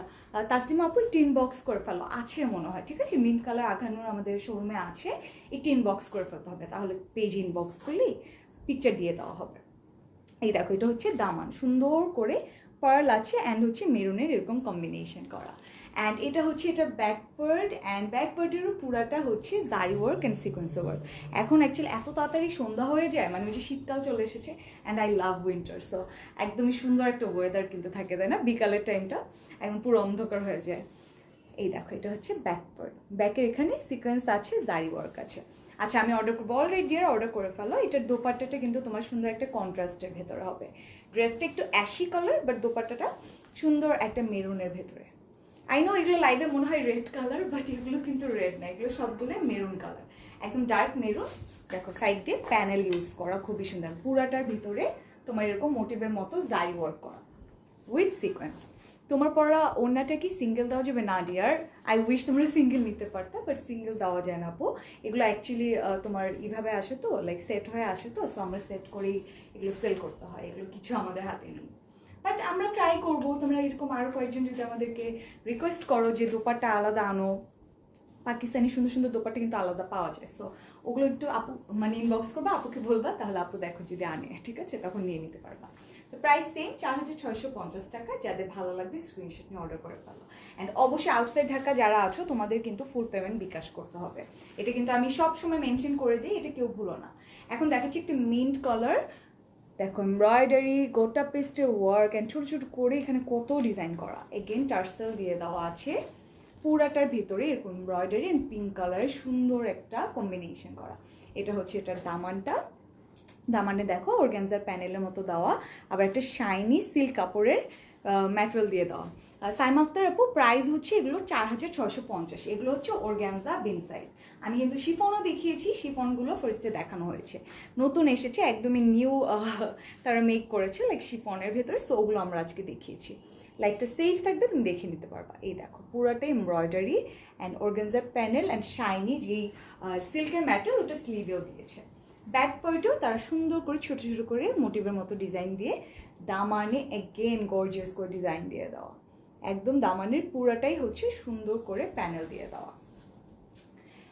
তাসলিমা আপু টিন বক্স করে ফেলো, আছে মনে হয়, ঠিক আছে মিন্ট কালার আঘানুর আমাদের শোরুমে আছে, এই টিন বক্স করে ফেলতে হবে, তাহলে পেজ ইনবক্স করলেই পিকচার দিয়ে দেওয়া হবে। এই দেখো এটা হচ্ছে দামান, সুন্দর করে পার্ল আছে অ্যান্ড হচ্ছে মেরুনের এরকম কম্বিনেশন করা অ্যান্ড এটা হচ্ছে এটা ব্যাক পার্ট অ্যান্ড ব্যাক পার্টেরও পুরাটা হচ্ছে zari work and sequence work. এখন অ্যাকচুয়ালি এত তাড়াতাড়ি সন্ধ্যা হয়ে যায়, মানে ওই যে শীতকাল চলে এসেছে and I love winter, so একদমই সুন্দর একটা ওয়েদার কিন্তু থাকে, তাই না? বিকালের টাইমটা একদম পুরো অন্ধকার হয়ে যায়। এই দেখো এটা হচ্ছে ব্যাক পার্ট, ব্যাকের এখানে সিকোয়েন্স আছে, জারি ওয়ার্ক আছে। আচ্ছা আমি অর্ডার করবো, অলরেডি অর্ডার করে ফেলো। এটার দোপাট্টাটা কিন্তু তোমার সুন্দর একটা কন্ট্রাস্টের ভেতরে হবে, ড্রেসটা একটু অ্যাশি কালার বাট দোপাট্টাটা সুন্দর একটা মেরুনের ভেতরে। আই নো এগুলো লাইভে মনে হয় রেড কালার, বাট এগুলো কিন্তু রেড না, এগুলো সবগুলো মেরুন কালার, একদম ডার্ক মেরুন। দেখো সাইড দিয়ে প্যানেল ইউজ করা, খুবই সুন্দর। পুরাটার ভিতরে তোমার এরকম মোটিভের মতো জারি ওয়ার্ক করা উইথ সিকোয়েন্স। তোমার পরা ওড়নাটা কি সিঙ্গেল দেওয়া যাবে? না ডিয়ার, আই উইশ তোমরা সিঙ্গেল নিতে পারতা, বাট সিঙ্গেল দেওয়া যায় না আপু। এগুলো অ্যাকচুয়ালি তোমার এইভাবে আসে তো, লাইক সেট হয়ে আসে তো, সো আমরা সেট করেই এগুলো সেল করতে হয়, এগুলো কিছু আমাদের হাতে নেই। বাট আমরা ট্রাই করবো, তোমরা এরকম আরও কয়েকজন যদি আমাদেরকে রিকোয়েস্ট করো যে দোপাট্টা আলাদা আনো, পাকিস্তানি সুন্দর সুন্দর দোপাট্টা কিন্তু আলাদা পাওয়া যায়, সো ওগুলো একটু আপু মানে ইনবক্স করবা, আপুকে বলবা, তাহলে আপু দেখো যদি আনে, ঠিক আছে, তখন নিয়ে নিতে পারবা। তো প্রাইস সেম 4650 টাকা। যাদের ভালো লাগবে স্ক্রিনশট নিয়ে অর্ডার করে ফেলো। অ্যান্ড অবশ্যই আউটসাইড ঢাকা যারা আছো তোমাদের কিন্তু ফুল পেমেন্ট বিকাশ করতে হবে, এটা কিন্তু আমি সব সময় মেনশন করে দিই, এটা কেউ ভুলো না। এখন দেখাচ্ছি একটি মিন্ট কালার, দেখো এমব্রয়ডারি, গোটা পেস্টের ওয়ার্ক অ্যান্ড ছোটো ছোটো করে এখানে কত ডিজাইন করা, এগেন টার্সেল দিয়ে দেওয়া আছে, পুরাটার ভিতরে এরকম এমব্রয়ডারি অ্যান্ড পিঙ্ক কালারের সুন্দর একটা কম্বিনেশন করা। এটা হচ্ছে এটার দামানটা, দামানে দেখো অর্গানজার প্যানেলের মতো দেওয়া, আবার একটা শাইনি সিল্ক কাপড়ের ম্যাটেরিয়াল দিয়ে দেওয়া। সাইমা আক্তার আপু প্রাইস হচ্ছে এগুলো 4650, এগুলো হচ্ছে অর্গানজা বিনসাইড। আমি কিন্তু শিফনও দেখিয়েছি, শিফনগুলো ফার্স্টে দেখানো হয়েছে, নতুন এসেছে একদমই নিউ, তারা মেক করেছে লাইক শিফনের ভেতরে, সো ওগুলো আমরা আজকে দেখিয়েছি। লাইকটা সেফ থাকবে, তুমি দেখে নিতে পারবা। এই দেখো পুরাটাই embroidery and organza panel and shiny যেই সিল্কের ম্যাটেরিয়াল ওটা স্লিভেও দিয়েছে। ব্যাক পার্টেও তারা সুন্দর করে ছোটো ছোটো করে মোটিভের মতো ডিজাইন দিয়ে, দামানে এগেন গর্জিয়াস করে ডিজাইন দিয়ে দেওয়া, একদম দামানের পুরাটাই হচ্ছে সুন্দর করে প্যানেল দিয়ে দেওয়া।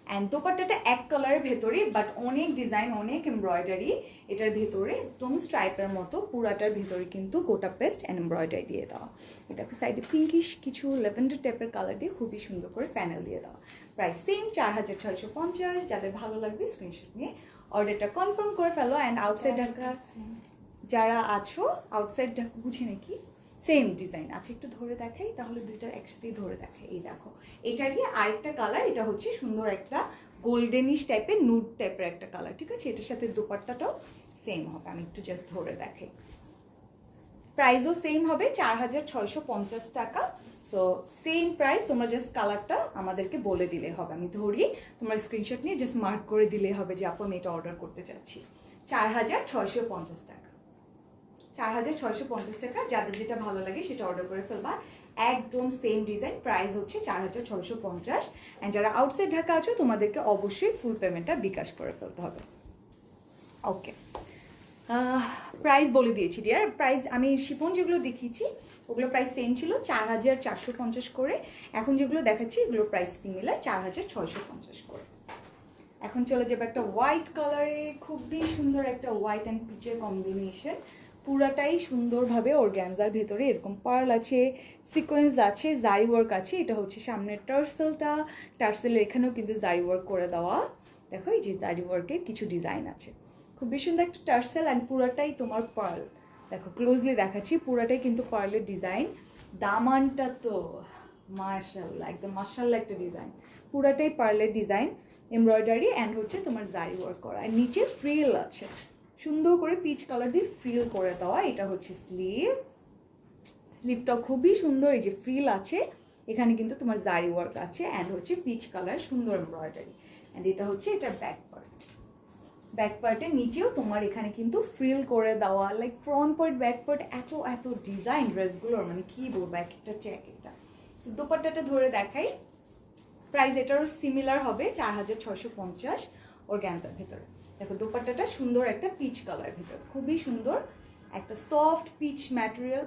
অ্যান্ড দোপাট্টাটা এক কালারের ভেতরে বাট অনেক ডিজাইন, অনেক এমব্রয়ডারি এটার ভেতরে, একদম স্ট্রাইপের মতো পুরাটার ভেতরে কিন্তু গোটা পেস্ট অ্যান্ড এমব্রয়ডারি দিয়ে দেওয়া। দেখো সাইডে পিঙ্কিশ কিছু ল্যাভেন্ডার টাইপের কালার দিয়ে খুবই সুন্দর করে প্যানেল দিয়ে দেওয়া। Price same 4650। যাদের ভালো লাগবে স্ক্রিনশট নিয়ে অর্ডারটা কনফার্ম করে ফেলো। অ্যান্ড আউটসাইড ঢাকা যারা আছো, আউটসাইড ঢাকা বুঝি নাকি সেম ডিজাইন আছে, একটু ধরে দেখাই তাহলে দুইটা একসাথেই ধরে দেখাই। এই দেখো এটারই আরেকটা কালার, এটা হচ্ছে সুন্দর একটা গোল্ডেনিশ টাইপের নুড টাইপের একটা কালার, ঠিক আছে। এটার সাথে দোপাট্টাটাও সেম হবে, আমি একটু জাস্ট ধরে দেখাই। প্রাইসও সেম হবে 4650 টাকা। সো সেম প্রাইস, তোমরা জাস্ট কালারটা আমাদেরকে বলে দিলে হবে, আমি ধরি তোমার স্ক্রিনশট নিয়ে জাস্ট মার্ক করে দিলে হবে যে আপু আমি এটা অর্ডার করতে চাচ্ছি। 4650 টাকা, 4650 টাকা। যাদের যেটা ভালো লাগে সেটা অর্ডার করে ফেলবা, একদম সেম ডিজাইন, প্রাইস হচ্ছে 4650। অ্যান্ড যারা আউটসাইড ঢাকা আছো তোমাদেরকে অবশ্যই ফুল পেমেন্টটা বিকাশ করে ফেলতে হবে। ওকে, প্রাইস বলে দিয়েছি ডিয়ার। প্রাইস আমি শিফন যেগুলো দেখিয়েছি ওগুলো প্রাইস সেম ছিল 4450 করে, এখন যেগুলো দেখাচ্ছি এগুলো প্রাইস সিমিলার 4650 করে। এখন চলে যাবে একটা হোয়াইট কালারে, খুবই সুন্দর একটা হোয়াইট অ্যান্ড পিচের কম্বিনেশন, পুরাটাই সুন্দরভাবে অর্গানজার ভেতরে এরকম পার্ল আছে, সিকোয়েন্স আছে, জারি ওয়ার্ক আছে। এটা হচ্ছে সামনের টার্সেলটা, টার্সেলের এখানেও কিন্তু জারি ওয়ার্ক করে দেওয়া, দেখো এই যে জারি ওয়ার্কের কিছু ডিজাইন আছে, খুবই সুন্দর একটা টার্সেল অ্যান্ড পুরাটাই তোমার পার্ল। দেখো ক্লোজলি দেখাচ্ছি, পুরাটাই কিন্তু পার্লের ডিজাইন। দামানটা তো মাশাআল্লাহ, একদম মাশাআল্লাহ একটা ডিজাইন, পুরাটাই পার্লের ডিজাইন, এমব্রয়ডারি অ্যান্ড হচ্ছে তোমার জারি ওয়ার্ক করা, আর নিচে ফ্রিল আছে সুন্দর করে পিচ কালার দিয়ে ফ্রিল করে দেওয়া। এটা হচ্ছে স্লিভ, স্লিভটা খুবই সুন্দর, এই যে ফ্রিল আছে, এখানে কিন্তু তোমার জারি ওয়ার্ক আছে অ্যান্ড হচ্ছে পিচ কালার সুন্দর এমব্রয়ডারি। অ্যান্ড এটা হচ্ছে এটা ব্যাক পার্ট, ব্যাক পার্টের নিচেও তোমার এখানে কিন্তু ফ্রিল করে দেওয়া, like front part back part এত এত ডিজাইন ড্রেসগুলোর, মানে কি বলবো এক একটা হচ্ছে এক একটা। সো দোপাট্টাটা ধরে দেখাই, প্রাইস এটারও সিমিলার হবে 4650 অর্গানজার ভেতরে। দেখো দোপাট্টাটা সুন্দর একটা পিচ কালার ভেতর, খুবই সুন্দর একটা soft peach material,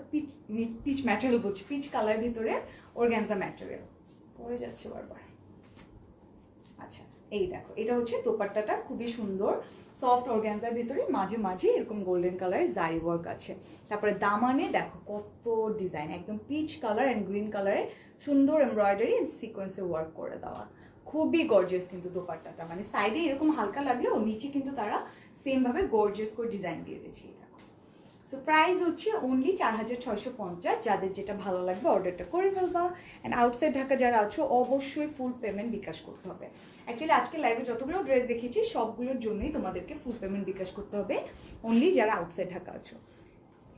peach material বলছি, পিচ কালার ভিতরে অর্গানজা ম্যাটেরিয়াল পড়ে যাচ্ছে বারবার। আচ্ছা এই দেখো এটা হচ্ছে দোপাট্টাটা, খুবই সুন্দর সফট অর্গানজার ভিতরে মাঝে মাঝে এরকম গোল্ডেন কালারের জারি ওয়ার্ক আছে। তারপরে দামানে দেখো কত ডিজাইন, একদম পিচ কালার অ্যান্ড গ্রিন কালারে সুন্দর এমব্রয়ডারি অ্যান্ড সিকোয়েন্সে ওয়ার্ক করে দেওয়া, খুবই গর্জিয়াস কিন্তু দোপাট্টাটা, মানে সাইডে এরকম হালকা লাগলেও নিচে কিন্তু তারা সেম ভাবে গর্জিয়াস করে ডিজাইন দিয়ে দিয়েছে। দেখো সো প্রাইস হচ্ছে অনলি 4650। যাদের যেটা ভালো লাগবে অর্ডারটা করে ফেলবা। অ্যান্ড আউটসাইড ঢাকা যারা আছো অবশ্যই ফুল পেমেন্ট বিকাশ করতে হবে। অ্যাকচুয়ালি আজকে লাইভে যতগুলো ড্রেস দেখেছি সবগুলোর জন্যই তোমাদেরকে ফুল পেমেন্ট বিকাশ করতে হবে, অনলি যারা আউটসাইড ঢাকা আছো।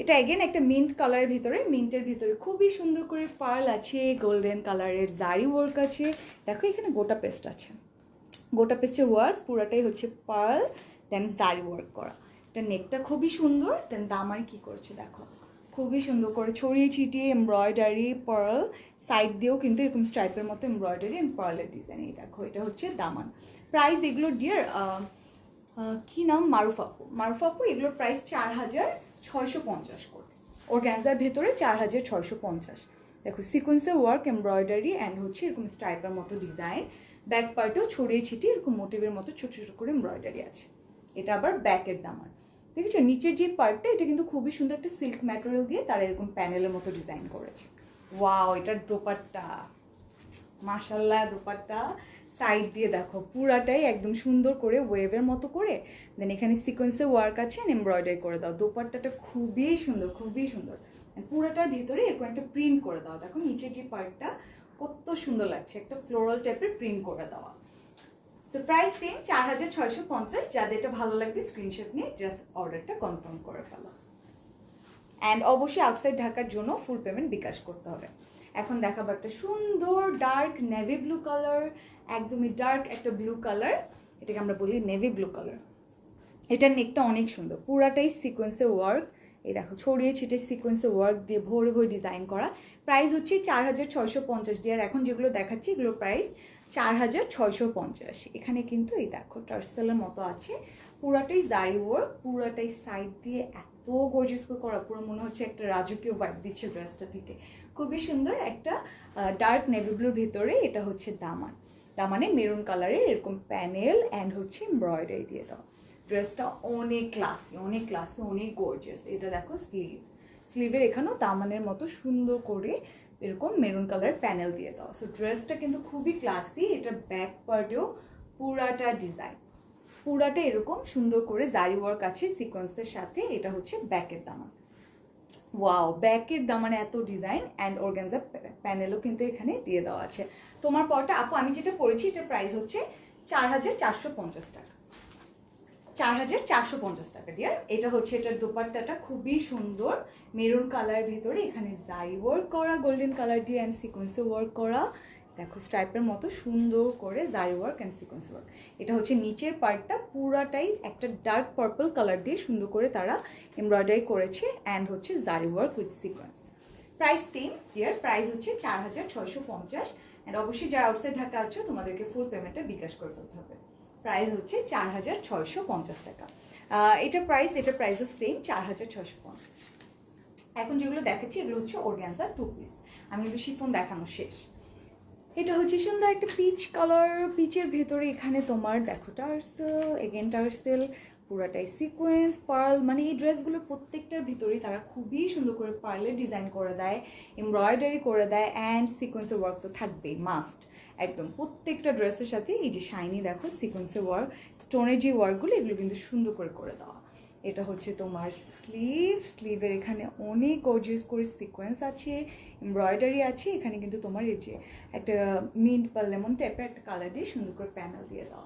এটা এগেন একটা মিন্ট কালারের ভিতরে, মিন্টের ভিতরে খুবই সুন্দর করে পার্ল আছে, গোল্ডেন কালারের জারি ওয়ার্ক আছে, দেখো এখানে গোটা পেস্ট আছে, গোটা পেস্টের ওয়ার্ক পুরাটাই হচ্ছে পার্ল দেন জারি ওয়ার্ক করা। এটা নেকটা খুবই সুন্দর, দেন দামানে কি করছে দেখো খুবই সুন্দর করে ছড়িয়ে ছিটিয়ে এমব্রয়ডারি পার্ল, সাইড দিয়েও কিন্তু এরকম স্ট্রাইপের মতো এমব্রয়ডারি অ্যান্ড পার্লের ডিজাইন। এই দেখো এটা হচ্ছে দামান। প্রাইস এগুলো ডিয়ার কি নাম, মারুফ আপু, মারুফ আপু এগুলোর প্রাইস 4650 করে, অর্গানজার ভেতরে 4650। দেখো সিকোয়েন্সের ওয়ার্ক এমব্রয়ডারি অ্যান্ড হচ্ছে এরকম স্ট্রাইপের মতো ডিজাইন, ব্যাক পার্টেও ছড়িয়ে ছিটিয়ে এরকম মোটিভের মতো ছোটো ছোটো করে এমব্রয়ডারি আছে। এটা আবার ব্যাকের দামান, দেখেছো নিচের যে পার্টটা এটা কিন্তু খুবই সুন্দর একটা সিল্ক ম্যাটেরিয়াল দিয়ে তারা এরকম প্যানেলের মতো ডিজাইন করেছে। ওয়াও, এটার দোপাট্টা মাশাল্লাহ, দোপাট্টা সাইড দিয়ে দেখো পুরাটাই একদম সুন্দর করে ওয়েভের মতো করে দেন এখানে সিকোয়েন্সে ওয়ার্ক আছে এমব্রয়ডারি করে দাও। দোপাট্টাটা খুবই সুন্দর, খুবই সুন্দর। পুরাটার ভিতরে এরকম একটা প্রিন্ট করে দাও। দেখো নিচের যে পার্টটা কত সুন্দর লাগছে, একটা ফ্লোরাল টাইপের প্রিন্ট করে দেওয়া। So price same 4650। যাদের এটা ভালো লাগবে স্ক্রিনশট নিয়ে জাস্ট অর্ডারটা কনফার্ম করে ফেলো। অ্যান্ড অবশ্যই আউটসাইড ঢাকার জন্য ফুল পেমেন্ট বিকাশ করতে হবে। এখন দেখাবো একটা সুন্দর ডার্ক নেভি ব্লু কালার, একদমই ডার্ক একটা ব্লু কালার, এটাকে আমরা বলি নেভি ব্লু কালার। এটার নেকটা অনেক সুন্দর, পুরাটাই সিকোয়েন্সে ওয়ার্ক। এই দেখো ছড়িয়ে ছিটে সিকোয়েন্সে ওয়ার্ক দিয়ে ভরে ভরে ডিজাইন করা। প্রাইস হচ্ছে 4650 দিয়ে। আর এখন যেগুলো দেখাচ্ছি এগুলোর প্রাইস 4650। এখানে কিন্তু এই দেখো টার্সেলের মতো আছে, পুরাটাই জারি ওয়ার্ক, পুরাটাই সাইড দিয়ে এত গর্জিয়াস করে করা, পুরো মনে হচ্ছে একটা রাজকীয় ভাইব দিচ্ছে ড্রেসটা থেকে। খুবই সুন্দর একটা ডার্ক নেভি ব্লুর ভিতরে এটা হচ্ছে দামান, দামানে মেরুন কালারের এরকম প্যানেল অ্যান্ড হচ্ছে এমব্রয়ডারি দিয়ে দাও। ড্রেসটা অনেক ক্লাসি, অনেক ক্লাসি, অনেক গর্জিয়াস। এটা দেখো স্লিভ, স্লিভের এখানেও দামানের মতো সুন্দর করে এরকম মেরুন কালার প্যানেল দিয়ে দাও। সো ড্রেসটা কিন্তু খুবই ক্লাসি। এটা ব্যাক পার্টেও পুরাটা ডিজাইন, পুরাটা এরকম সুন্দর করে জারি ওয়ার্ক আছে সিকোয়েন্সের সাথে। এটা হচ্ছে ব্যাকের দামান। ওয়াও, ব্যাকের দামানে এত ডিজাইন অ্যান্ড অর্গানজা প্যানেলও কিন্তু এখানে দিয়ে দেওয়া আছে। তোমার পরটা আপু আমি যেটা পরেছি এটার প্রাইস হচ্ছে 4450 টাকা। 4450 টাকা ডিয়ার। এটা হচ্ছে এটার দোপাট্টাটা খুবই সুন্দর, মেরুন কালার ভিতরে এখানে জারি ওয়ার্ক করা গোল্ডেন কালার দিয়ে অ্যান্ড সিকোয়েন্সে ওয়ার্ক করা। দেখো স্ট্রাইপের মতো সুন্দর করে জারি ওয়ার্ক অ্যান্ড সিকোয়েন্স ওয়ার্ক। এটা হচ্ছে নিচের পার্টটা পুরাটাই একটা ডার্ক পার্পল কালার দিয়ে সুন্দর করে তারা এমব্রয়ডারি করেছে অ্যান্ড হচ্ছে zari work with sequence. Price same dear, price হচ্ছে 4650। অ্যান্ড অবশ্যই যারা আউটসাইড ঢাকা আছো তোমাদেরকে ফুল পেমেন্টটা বিকাশ করে ফেলতে হবে। প্রাইস হচ্ছে 4650 টাকা। এটার প্রাইসও সেম 4650। এখন যেগুলো দেখাচ্ছি এগুলো হচ্ছে অর্গানজা টু পিস। আমি কিন্তু শিফন দেখানো শেষ। এটা হচ্ছে সুন্দর একটা পিচ কালার, পিচের ভেতরে এখানে তোমার দেখো টার্সেল, এগেন টার্সেল, পুরাটাই সিকোয়েন্স পার্ল। মানে এই ড্রেসগুলো প্রত্যেকটার ভিতরেই তারা খুবই সুন্দর করে পার্লের ডিজাইন করে দেয়, এমব্রয়ডারি করে দেয় অ্যান্ড সিকোয়েন্সের ওয়ার্ক তো থাকবেই মাস্ট একদম। প্রত্যেকটা ড্রেসের সাথে এই যে শাইনি দেখো সিকোয়েন্সের ওয়ার্ক, স্টোনের যে ওয়ার্কগুলো এগুলো কিন্তু সুন্দর করে দেওয়া। এটা হচ্ছে তোমার স্লিভ, স্লিভের এখানে অনেক গর্জিয়াস করে সিকোয়েন্স আছে, এমব্রয়ডারি আছে। এখানে কিন্তু তোমার এই যে একটা মিন্ট বা লেমন টাইপের একটা কালার দিয়ে সুন্দর করে প্যানেল দিয়ে দাও।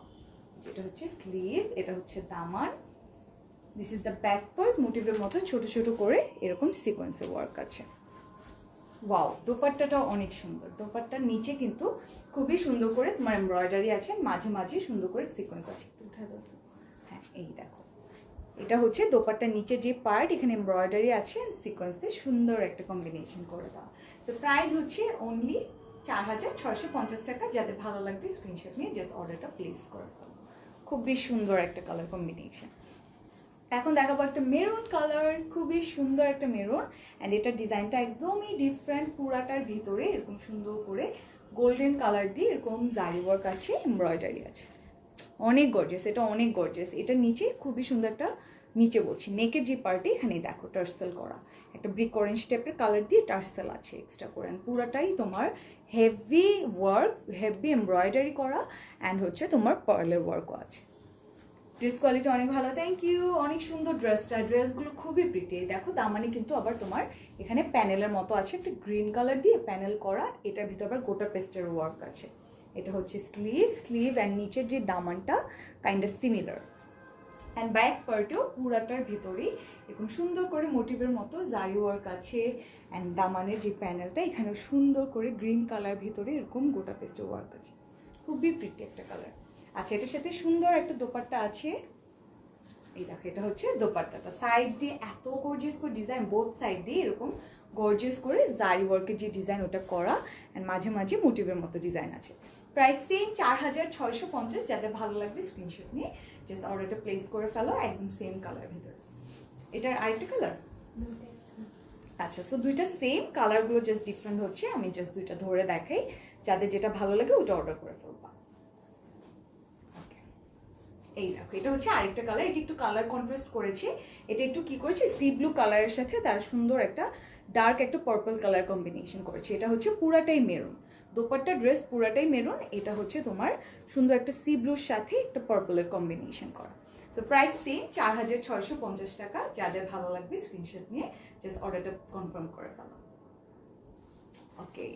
যেটা হচ্ছে স্লিভ, এটা হচ্ছে দামান, this is the back part. মোটিভের মতো ছোট ছোট করে এরকম সিকোয়েন্সের ওয়ার্ক আছে। ওয়াও, দোপাট্টাটাও অনেক সুন্দর। দোপাট্টার নিচে কিন্তু খুবই সুন্দর করে তোমার এমব্রয়ডারি আছে, মাঝে মাঝে সুন্দর করে সিকোয়েন্স আছে। একটু উঠা দাও। হ্যাঁ, এই দেখো এটা হচ্ছে দোপাট্টার নিচে যে পার্ট, এখানে এমব্রয়ডারি আছে সিকোয়েন্সে সুন্দর একটা কম্বিনেশন করে দেওয়া। সো প্রাইস হচ্ছে অনলি 4650 টাকা। যাদের ভালো লাগবে স্ক্রিনশট নিয়ে জাস্ট অর্ডারটা প্লেস করে ফেলো। খুবই সুন্দর একটা কালার কম্বিনেশন। এখন দেখাবো একটা মেরুন কালার, খুবই সুন্দর একটা মেরুন অ্যান্ড এটার ডিজাইনটা একদমই ডিফারেন্ট। পুরাটার ভিতরে এরকম সুন্দর করে গোল্ডেন কালার দিয়ে এরকম জারি ওয়ার্ক আছে, এমব্রয়ডারি আছে, অনেক গর্জিয়াস। এটা অনেক গর্জিয়াস। এটা নিচে খুবই সুন্দর একটা, নিচে বলছি নেকের যে পার্টে এখানে দেখো টার্সেল করা একটা ব্রিক অরেঞ্জ টাইপের কালার দিয়ে টার্সেল আছে এক্সট্রা করে। পুরাটাই তোমার হেভি ওয়ার্ক, হেভি এমব্রয়ডারি করা অ্যান্ড হচ্ছে তোমার পার্লের ওয়ার্কও আছে। ড্রেস কোয়ালিটি অনেক ভালো, থ্যাংক ইউ। অনেক সুন্দর ড্রেসটা, ড্রেসগুলো খুবই প্রিটি। দেখো দামানে কিন্তু আবার তোমার এখানে প্যানেলের মতো আছে, একটা গ্রিন কালার দিয়ে প্যানেল করা। এটার ভিতর আবার গোটা পেস্টের ওয়ার্ক আছে। এটা হচ্ছে স্লিভ, স্লিভ অ্যান্ড নিচের যে দামানটা kind of similar and back পার্টেও পুরাটার ভিতরেই এরকম সুন্দর করে মোটিভের মতো জারি ওয়ার্ক আছে অ্যান্ড দামানের যে প্যানেলটা এখানেও সুন্দর করে গ্রিন কালার ভিতরে এরকম গোটা পেস্টের ওয়ার্ক আছে। খুবই প্রিটি একটা কালার। আচ্ছা, এটার সাথে সুন্দর একটা দোপাট্টা আছে। এই দেখো এটা হচ্ছে দোপাট্টাটা, সাইড দিয়ে এত গর্জিয়াস করে ডিজাইন, বোথ সাইড দিয়ে এরকম গর্জিয়াস করে জারি ওয়ার্কের যে ডিজাইন ওটা করা অ্যান্ড মাঝে মাঝে মোটিভের মতো ডিজাইন আছে। Price same 4650। যাদের ভালো লাগবে স্ক্রিনশট নিয়ে জাস্ট অর্ডারটা প্লেস করে ফেলো। একদম সেম কালার ভিতরে। এটার আরেকটা কালার, আচ্ছা। সো দুইটা সেম, কালারগুলো জাস্ট ডিফারেন্ট হচ্ছে। আমি জাস্ট দুইটা ধরে দেখাই, যাদের যেটা ভালো লাগে ওটা অর্ডার করে ফেলবা। এই দেখো এটা হচ্ছে আরেকটা কালার, এটা একটু কালার কন্ট্রাস্ট করেছে, এটা একটু কি করেছে সি ব্লু কালারের সাথে তার সুন্দর একটা ডার্ক একটা পার্পল কালার কম্বিনেশন করেছে। এটা হচ্ছে পুরাটাই মেরুন, দোপাট্টা ড্রেস পুরাটাই মেরুন, এটা হচ্ছে তোমার সুন্দর একটা সি ব্লুর সাথে একটা পার্পলের কম্বিনেশন করা। সো প্রাইস সেম 4650 টাকা। যাদের ভালো লাগবে স্ক্রিনশট নিয়ে জাস্ট অর্ডারটা কনফার্ম করে ফেলো। ওকে,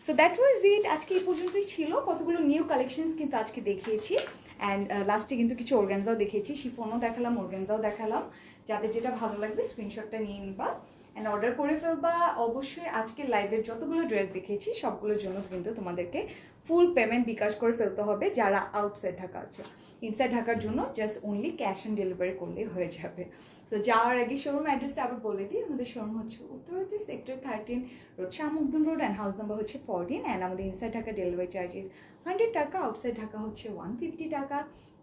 সো দ্যাট ওয়াজ ইট। আজকে এই পর্যন্তই ছিল, কতগুলো নিউ কালেকশনস কিন্তু আজকে দেখিয়েছি অ্যান্ড লাস্টে কিন্তু কিছু অর্গানজাও দেখিয়েছি, শিফনও দেখালাম, অর্গানজাও দেখালাম। যাদের যেটা ভালো লাগবে স্ক্রিনশটটা নিয়ে নিবা অ্যান্ড অর্ডার করে ফেলবা। অবশ্যই আজকে লাইভের যতগুলো ড্রেস দেখিয়েছি সবগুলোর জন্য কিন্তু তোমাদেরকে ফুল পেমেন্ট বিকাশ করে ফেলতে হবে যারা আউটসাইড ঢাকা আছে। ইনসাইড ঢাকার জন্য just only cash on delivery করলেই হয়ে যাবে। সো যাওয়ার আগে শোরুম অ্যাড্রেসটা আবার বলে দিই। আমাদের শোরুম হচ্ছে উত্তরাতে sector 13 road, Shah Makhdum road, and house number হচ্ছে 14 অ্যান্ড আমাদের ইনসাইড ঢাকা ডেলিভারি চার্জেস 100 টাকা, আউটসাইড ঢাকা হচ্ছে 150 টাকা।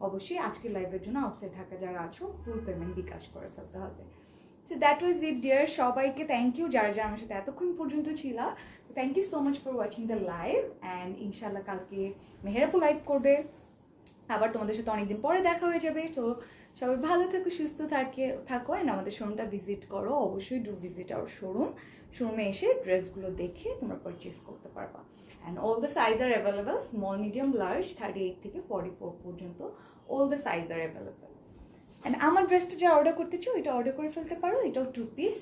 অবশ্যই আজকের লাইভের জন্য আউটসাইড ঢাকা যারা আছো ফুল পেমেন্ট বিকাশ করে ফেলতে হবে। So that was it dear. সবাইকে থ্যাংক ইউ যারা যারা আমার সাথে এতক্ষণ পর্যন্ত ছিল। Thank you so much for watching the live and ইনশাল্লাহ কালকে মেহেরাপু লাইভ করবে, আবার তোমাদের সাথে অনেকদিন পরে দেখা হয়ে যাবে। তো সবাই ভালো থাকো, সুস্থ থাকো অ্যান্ড আমাদের শোরুমটা ভিজিট করো। অবশ্যই ডু ভিজিট আওয়ার শোরুম। শোরুমে এসে ড্রেসগুলো দেখে তোমরা পারচেস করতে পারবা and all the size are available, small, medium, large, 38 থেকে 44 পর্যন্ত all the size are available. And আমার ড্রেসটা যা অর্ডার করতে চাও এটা অর্ডার করে ফেলতে পারো। এটাও 2 পিস,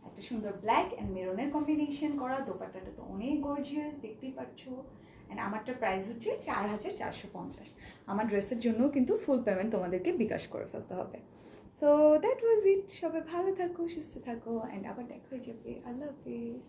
একটা সুন্দর ব্ল্যাক অ্যান্ড মেরুনের কম্বিনেশন করা। দোপাট্টাটা তো অনেক গর্জিয়াস, দেখতেই পাচ্ছ। অ্যান্ড আমারটার প্রাইস হচ্ছে 4450। আমার ড্রেসের জন্যও কিন্তু ফুল পেমেন্ট তোমাদেরকে বিকাশ করে ফেলতে হবে। সো দ্যাট ওয়াজ ইট। সবাই ভালো থাকো, সুস্থ থাকো অ্যান্ড আবার দেখা হয়ে যাবে। আল্লাহ হাফিজ।